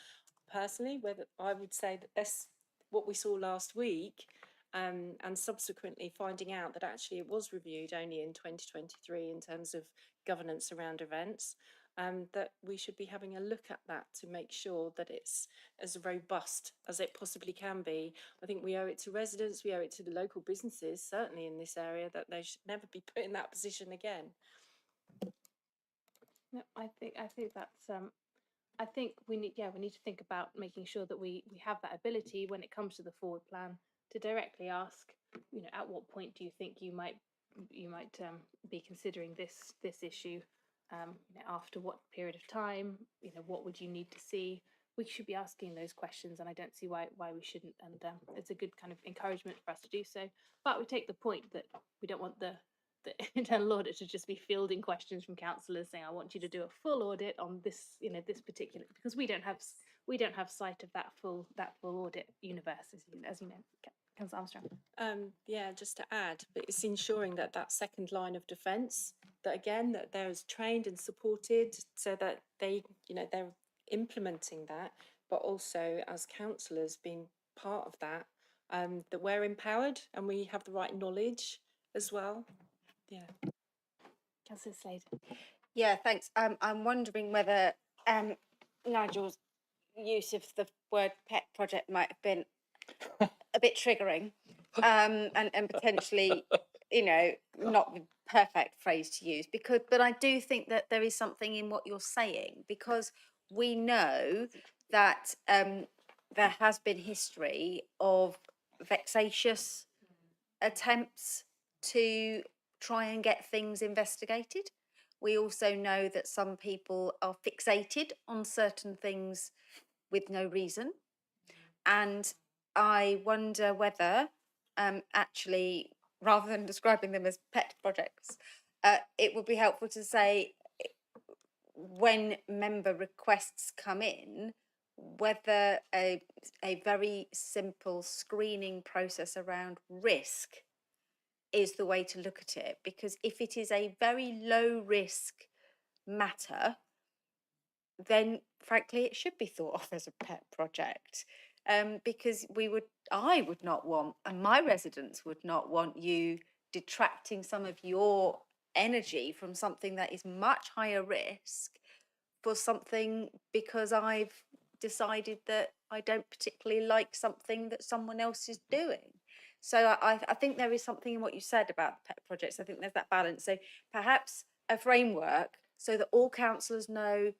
Personally, I would say that that's what we saw last week, and subsequently finding out that actually it was reviewed only in 2023 in terms of governance around events, that we should be having a look at that to make sure that it's as robust as it possibly can be. I think we owe it to residents, we owe it to the local businesses, certainly in this area, that they should never be put in that position again. No, I think that's I think we need to think about making sure that we have that ability when it comes to the forward plan to directly ask, you know, at what point do you think you might be considering this issue, you know, after what period of time, you know, what would you need to see? We should be asking those questions, and I don't see why we shouldn't, and it's a good kind of encouragement for us to do so. But we take the point that we don't want the internal audit to just be fielding questions from councillors saying, I want you to do a full audit on this, you know, this particular, because we don't have sight of that full audit universe, as you know, Councillor Armstrong. Yeah, just to add, but it's ensuring that that second line of defence, that again, that they're trained and supported so that they, you know, they're implementing that, but also as councillors being part of that, that we're empowered and we have the right knowledge as well. Yeah. Councillor Slade. Yeah, thanks. I'm wondering whether Nigel's use of the word pet project might have been a bit triggering, and potentially, you know, not the perfect phrase to use, but I do think that there is something in what you're saying, because we know that there has been history of vexatious attempts to try and get things investigated. We also know that some people are fixated on certain things with no reason. And I wonder whether actually, rather than describing them as pet projects, it would be helpful to say when member requests come in, whether a very simple screening process around risk is the way to look at it. Because if it is a very low risk matter, then frankly it should be thought of as a pet project. Because I would not want, and my residents would not want you detracting some of your energy from something that is much higher risk for something because I've decided that I don't particularly like something that someone else is doing. So I think there is something in what you said about the pet projects. I think there's that balance. So perhaps a framework so that all councillors know,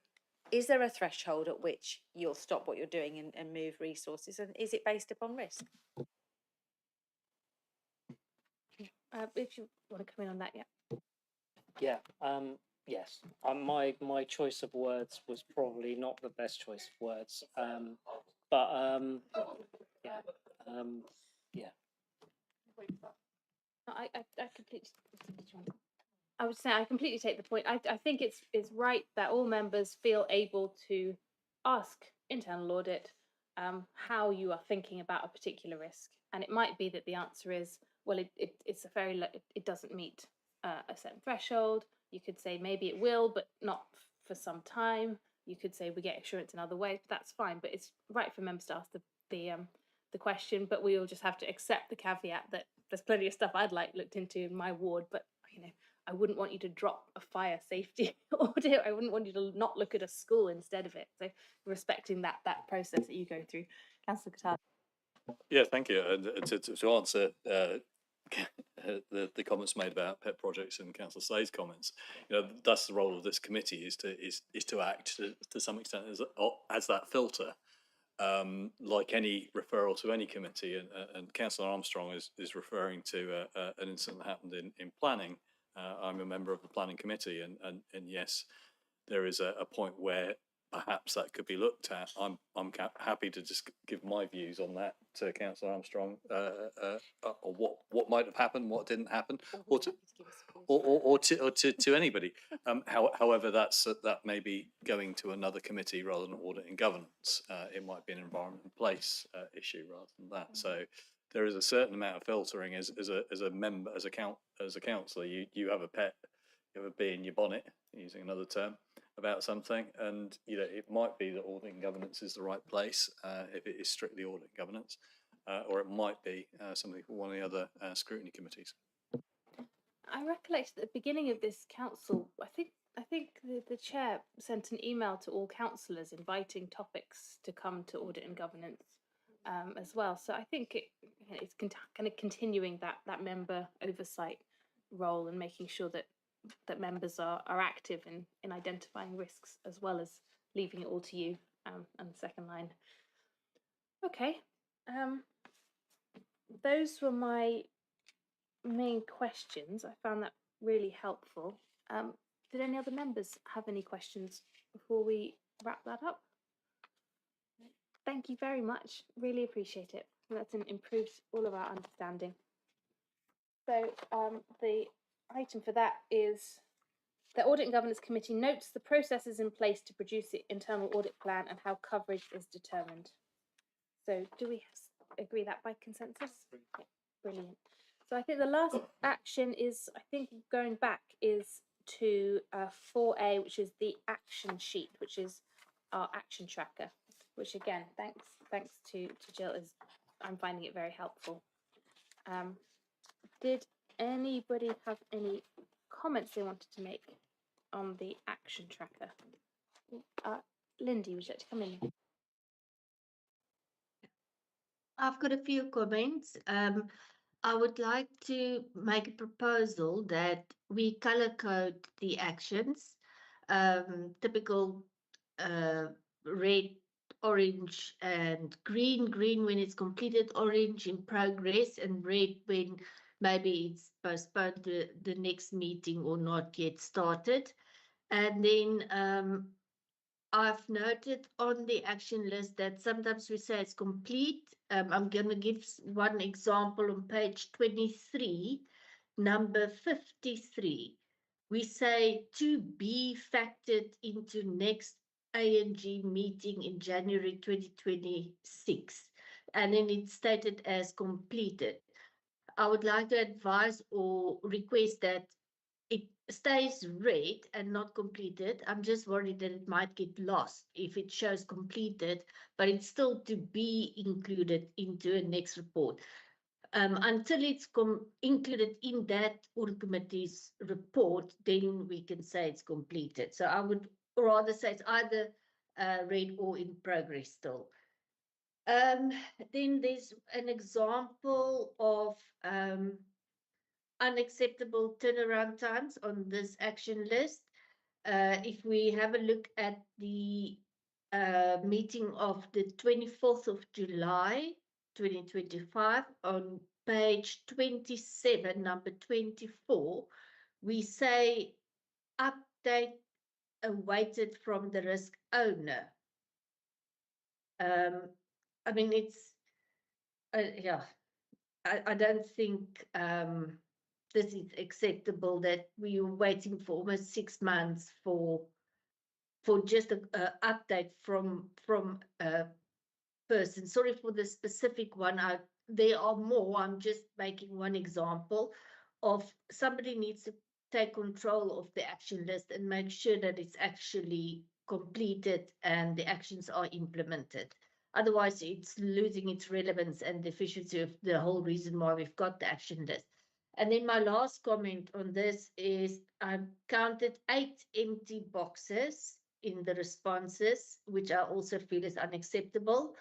is there a threshold at which you'll stop what you're doing and move resources, and is it based upon risk? If you want to come in on that, yeah. Yeah, yes. My choice of words was probably not the best choice of words. Yeah. Yeah. I completely. I would say I completely take the point. I think it's right that all members feel able to ask internal audit how you are thinking about a particular risk, and it might be that the answer is, well, it's a very it doesn't meet a certain threshold. You could say maybe it will, but not for some time. You could say we get assurance in other ways, but that's fine. But it's right for members to ask the question. But we all just have to accept the caveat that there's plenty of stuff I'd like looked into in my ward, but I wouldn't want you to drop a fire safety audit. I wouldn't want you to not look at a school instead of it. So respecting that process that you go through. Councillor Qatar. Yeah, thank you. To answer the comments made about pet projects and Councillor Slade's comments, that's the role of this committee, is to act to some extent as that filter, like any referral to any committee. And Councillor Armstrong is referring to an incident that happened in planning. I'm a member of the planning committee, and yes, there is a point where perhaps that could be looked at. I'm happy to just give my views on that to Councillor Armstrong, or what might have happened, what didn't happen, or to anybody. However, that may be going to another committee rather than audit and governance. It might be an environment and place issue rather than that. So there is a certain amount of filtering as a member, as a councillor. You have a pet, you have a bee in your bonnet, using another term, about something, and it might be that audit and governance is the right place if it is strictly audit and governance, or it might be something for one of the other scrutiny committees. I recollect at the beginning of this council, I think the chair sent an email to all councillors inviting topics to come to audit and governance as well. So I think it's kind of continuing that member oversight role and making sure that members are active in identifying risks, as well as leaving it all to you and the second line. Okay, those were my main questions. I found that really helpful. Did any other members have any questions before we wrap that up? Thank you very much. Really appreciate it. That's improved all of our understanding. So the item for that is the Audit and Governance Committee notes the processes in place to produce the internal audit plan and how coverage is determined. So do we agree that by consensus? Yeah, brilliant. So I think the last action is, I think going back, is to 4A, which is the action sheet, which is our action tracker, which again, thanks to Jill, I'm finding it very helpful. Did anybody have any comments they wanted to make on the action tracker? Lindy, would you like to come in? I've got a few comments. I would like to make a proposal that we color code the actions. Typical red, orange, and green. Green when it's completed, orange in progress, and red when maybe it's postponed to the next meeting or not yet started. And then I've noted on the action list that sometimes we say it's complete. I'm going to give one example on page 23, number 53. We say to be factored into next ANG meeting in January 2026. And then it's stated as completed. I would like to advise or request that it stays red and not completed. I'm just worried that it might get lost if it shows completed, but it's still to be included into a next report. Until it's included in that audit committee's report, then we can say it's completed. So I would rather say it's either red or in progress still. Then there's an example of unacceptable turnaround times on this action list. If we have a look at the meeting of the 24th of July 2025 on page 27, number 24, we say update awaited from the risk owner. I mean, it's, yeah, I don't think this is acceptable that we were waiting for almost 6 months for just an update from a person. Sorry for the specific one. There are more. I'm just making one example of somebody needs to take control of the action list and make sure that it's actually completed and the actions are implemented. Otherwise, it's losing its relevance and the efficiency of the whole reason why we've got the action list. And then my last comment on this is I've counted 8 empty boxes in the responses, which I also feel is unacceptable.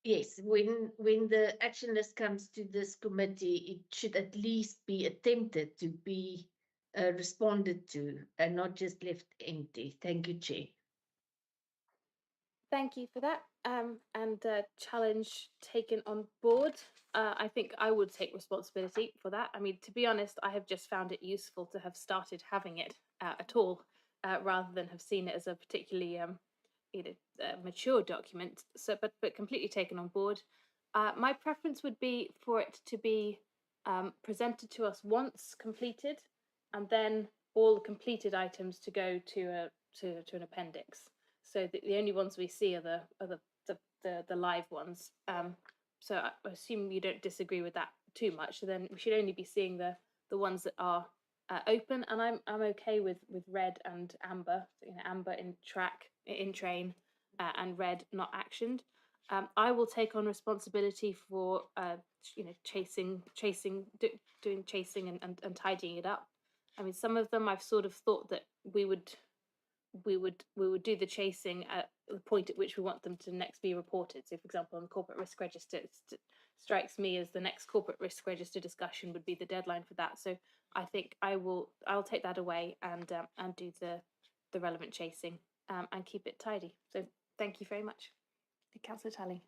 Yes, when the action list comes to this committee, it should at least be attempted to be responded to and not just left empty. Thank you, Chair. Thank you for that. And challenge taken on board. I think I would take responsibility for that. I mean, to be honest, I have just found it useful to have started having it at all, rather than have seen it as a particularly mature document. So, but completely taken on board. My preference would be for it to be presented to us once completed, and then all the completed items to go to an appendix. So the only ones we see are the live ones. So I assume you don't disagree with that too much. So then we should only be seeing the ones that are open, and I'm okay with red and amber. So, amber in train, and red not actioned. I will take on responsibility for doing chasing and tidying it up. I mean, some of them I've sort of thought that we would do the chasing at the point at which we want them to next be reported. So, for example, on the corporate risk register, it strikes me as the next corporate risk register discussion would be the deadline for that. So, I think I'll take that away and do the relevant chasing and keep it tidy. So, thank you very much, Councillor Talley.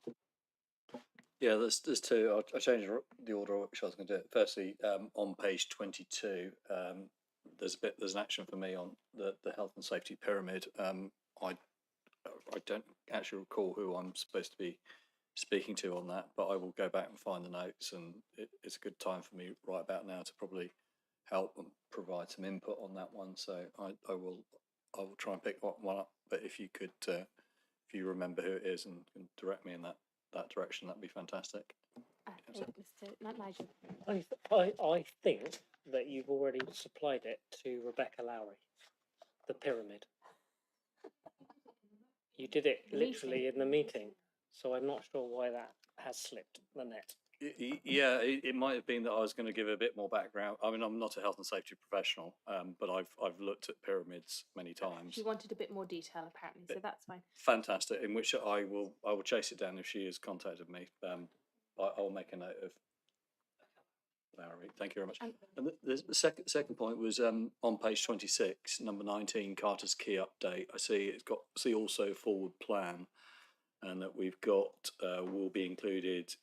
Yeah, there's two. I'll change the order which I was going to do it. Firstly, on page 22, there's an action for me on the health and safety pyramid. I don't actually recall who I'm supposed to be speaking to on that, but I will go back and find the notes, and it's a good time for me right about now to probably help and provide some input on that one. So I will try and pick one up. But if you could, if you remember who it is and can direct me in that direction, that'd be fantastic. Mr. Nigel. I think that you've already supplied it to Rebecca Lowry, the pyramid. You did it literally in the meeting, so I'm not sure why that has slipped the net. Yeah, it might have been that I was going to give a bit more background. I mean, I'm not a health and safety professional, but I've looked at pyramids many times. She wanted a bit more detail, apparently, so that's fine. Fantastic. In which I will chase it down if she has contacted me. I'll make a note of Larry. Thank you very much. And the second point was on page 26, number 19, Carter's key update. I see see also forward plan, and that we've got will be included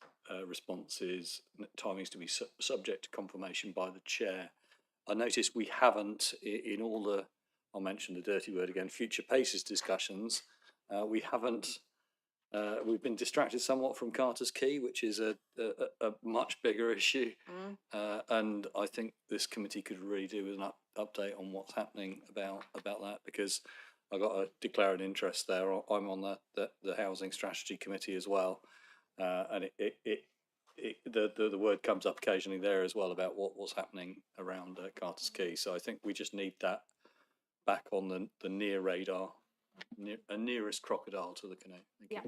responses, timings to be subject to confirmation by the chair. I noticed we haven't in all the I'll mention the dirty word again, future paces discussions, we haven't, we've been distracted somewhat from Carter's Quay, which is a much bigger issue. And I think this committee could really do with an update on what's happening about that, because I've got to declare an interest there. I'm on the Housing Strategy Committee as well. And the word comes up occasionally there as well about what's happening around Carter's Quay. So I think we just need that back on the near radar, nearest crocodile to the canoe. Yeah,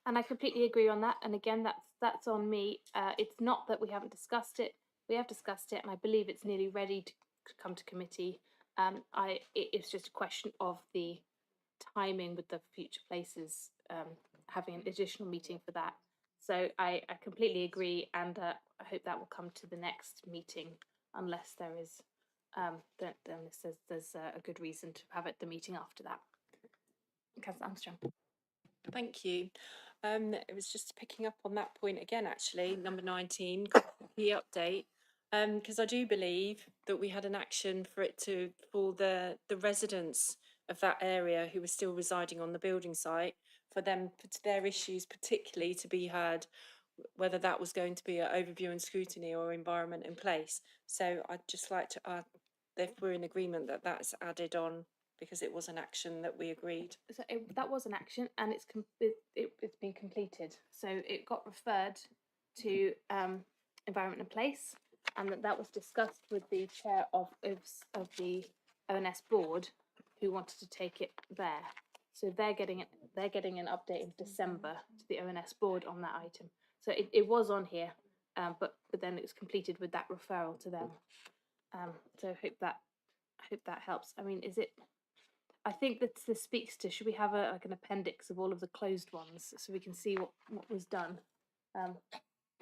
and I completely agree on that. And again, that's on me. It's not that we haven't discussed it. We have discussed it, and I believe it's nearly ready to come to committee. It's just a question of the timing with the future places, having an additional meeting for that. So I completely agree, and I hope that will come to the next meeting, unless there is then there's a good reason to have it the meeting after that. Councillor Armstrong. Thank you. It was just picking up on that point again, actually, number 19, the update, because I do believe that we had an action for the residents of that area who were still residing on the building site, for their issues particularly to be heard, whether that was going to be an overview and scrutiny or environment in place. So I'd just like to add, if we're in agreement, that that's added on, because it was an action that we agreed. So that was an action, and it's been completed. So it got referred to environment and place, and that was discussed with the chair of the ONS board, who wanted to take it there. So they're getting an update in December to the ONS board on that item. So it was on here, but then it was completed with that referral to them. So I hope that helps. I mean, I think that this speaks to, should we have like an appendix of all of the closed ones so we can see what was done?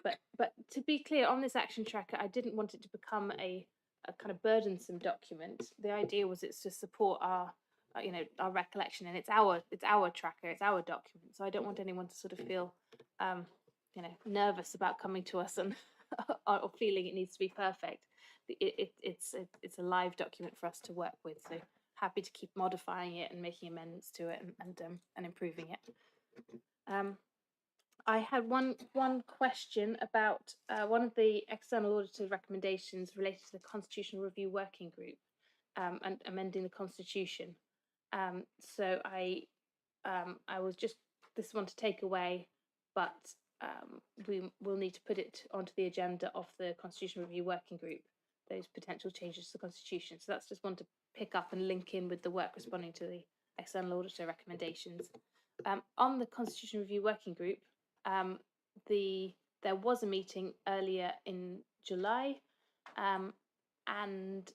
But to be clear, on this action tracker, I didn't want it to become a kind of burdensome document. The idea was it's to support our our recollection, and it's our tracker, it's our document. So I don't want anyone to sort of feel nervous about coming to us and or feeling it needs to be perfect. It's a live document for us to work with. So happy to keep modifying it and making amendments to it and improving it. I had one question about one of the external auditor recommendations related to the Constitutional Review Working Group and amending the Constitution. So I was just this one to take away, but we will need to put it onto the agenda of the Constitutional Review Working Group, those potential changes to the Constitution. So that's just one to pick up and link in with the work responding to the external auditor recommendations. On the Constitution Review Working Group, there was a meeting earlier in July, and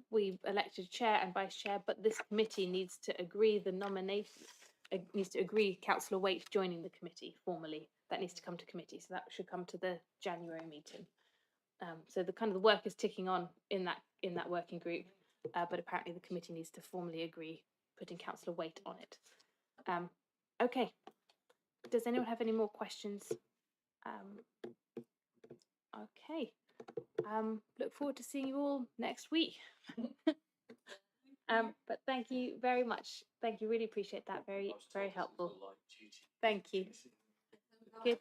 we elected chair and vice chair, but this committee needs to agree the nomination, needs to agree Councillor Waite joining the committee formally. That needs to come to committee, so that should come to the January meeting. So the work is ticking on in that working group, but apparently the committee needs to formally agree putting Councillor Waite on it. Okay. Does anyone have any more questions? Okay. Look forward to seeing you all next week. But thank you very much. Thank you. Really appreciate that. Very, very helpful. Thank you. Good.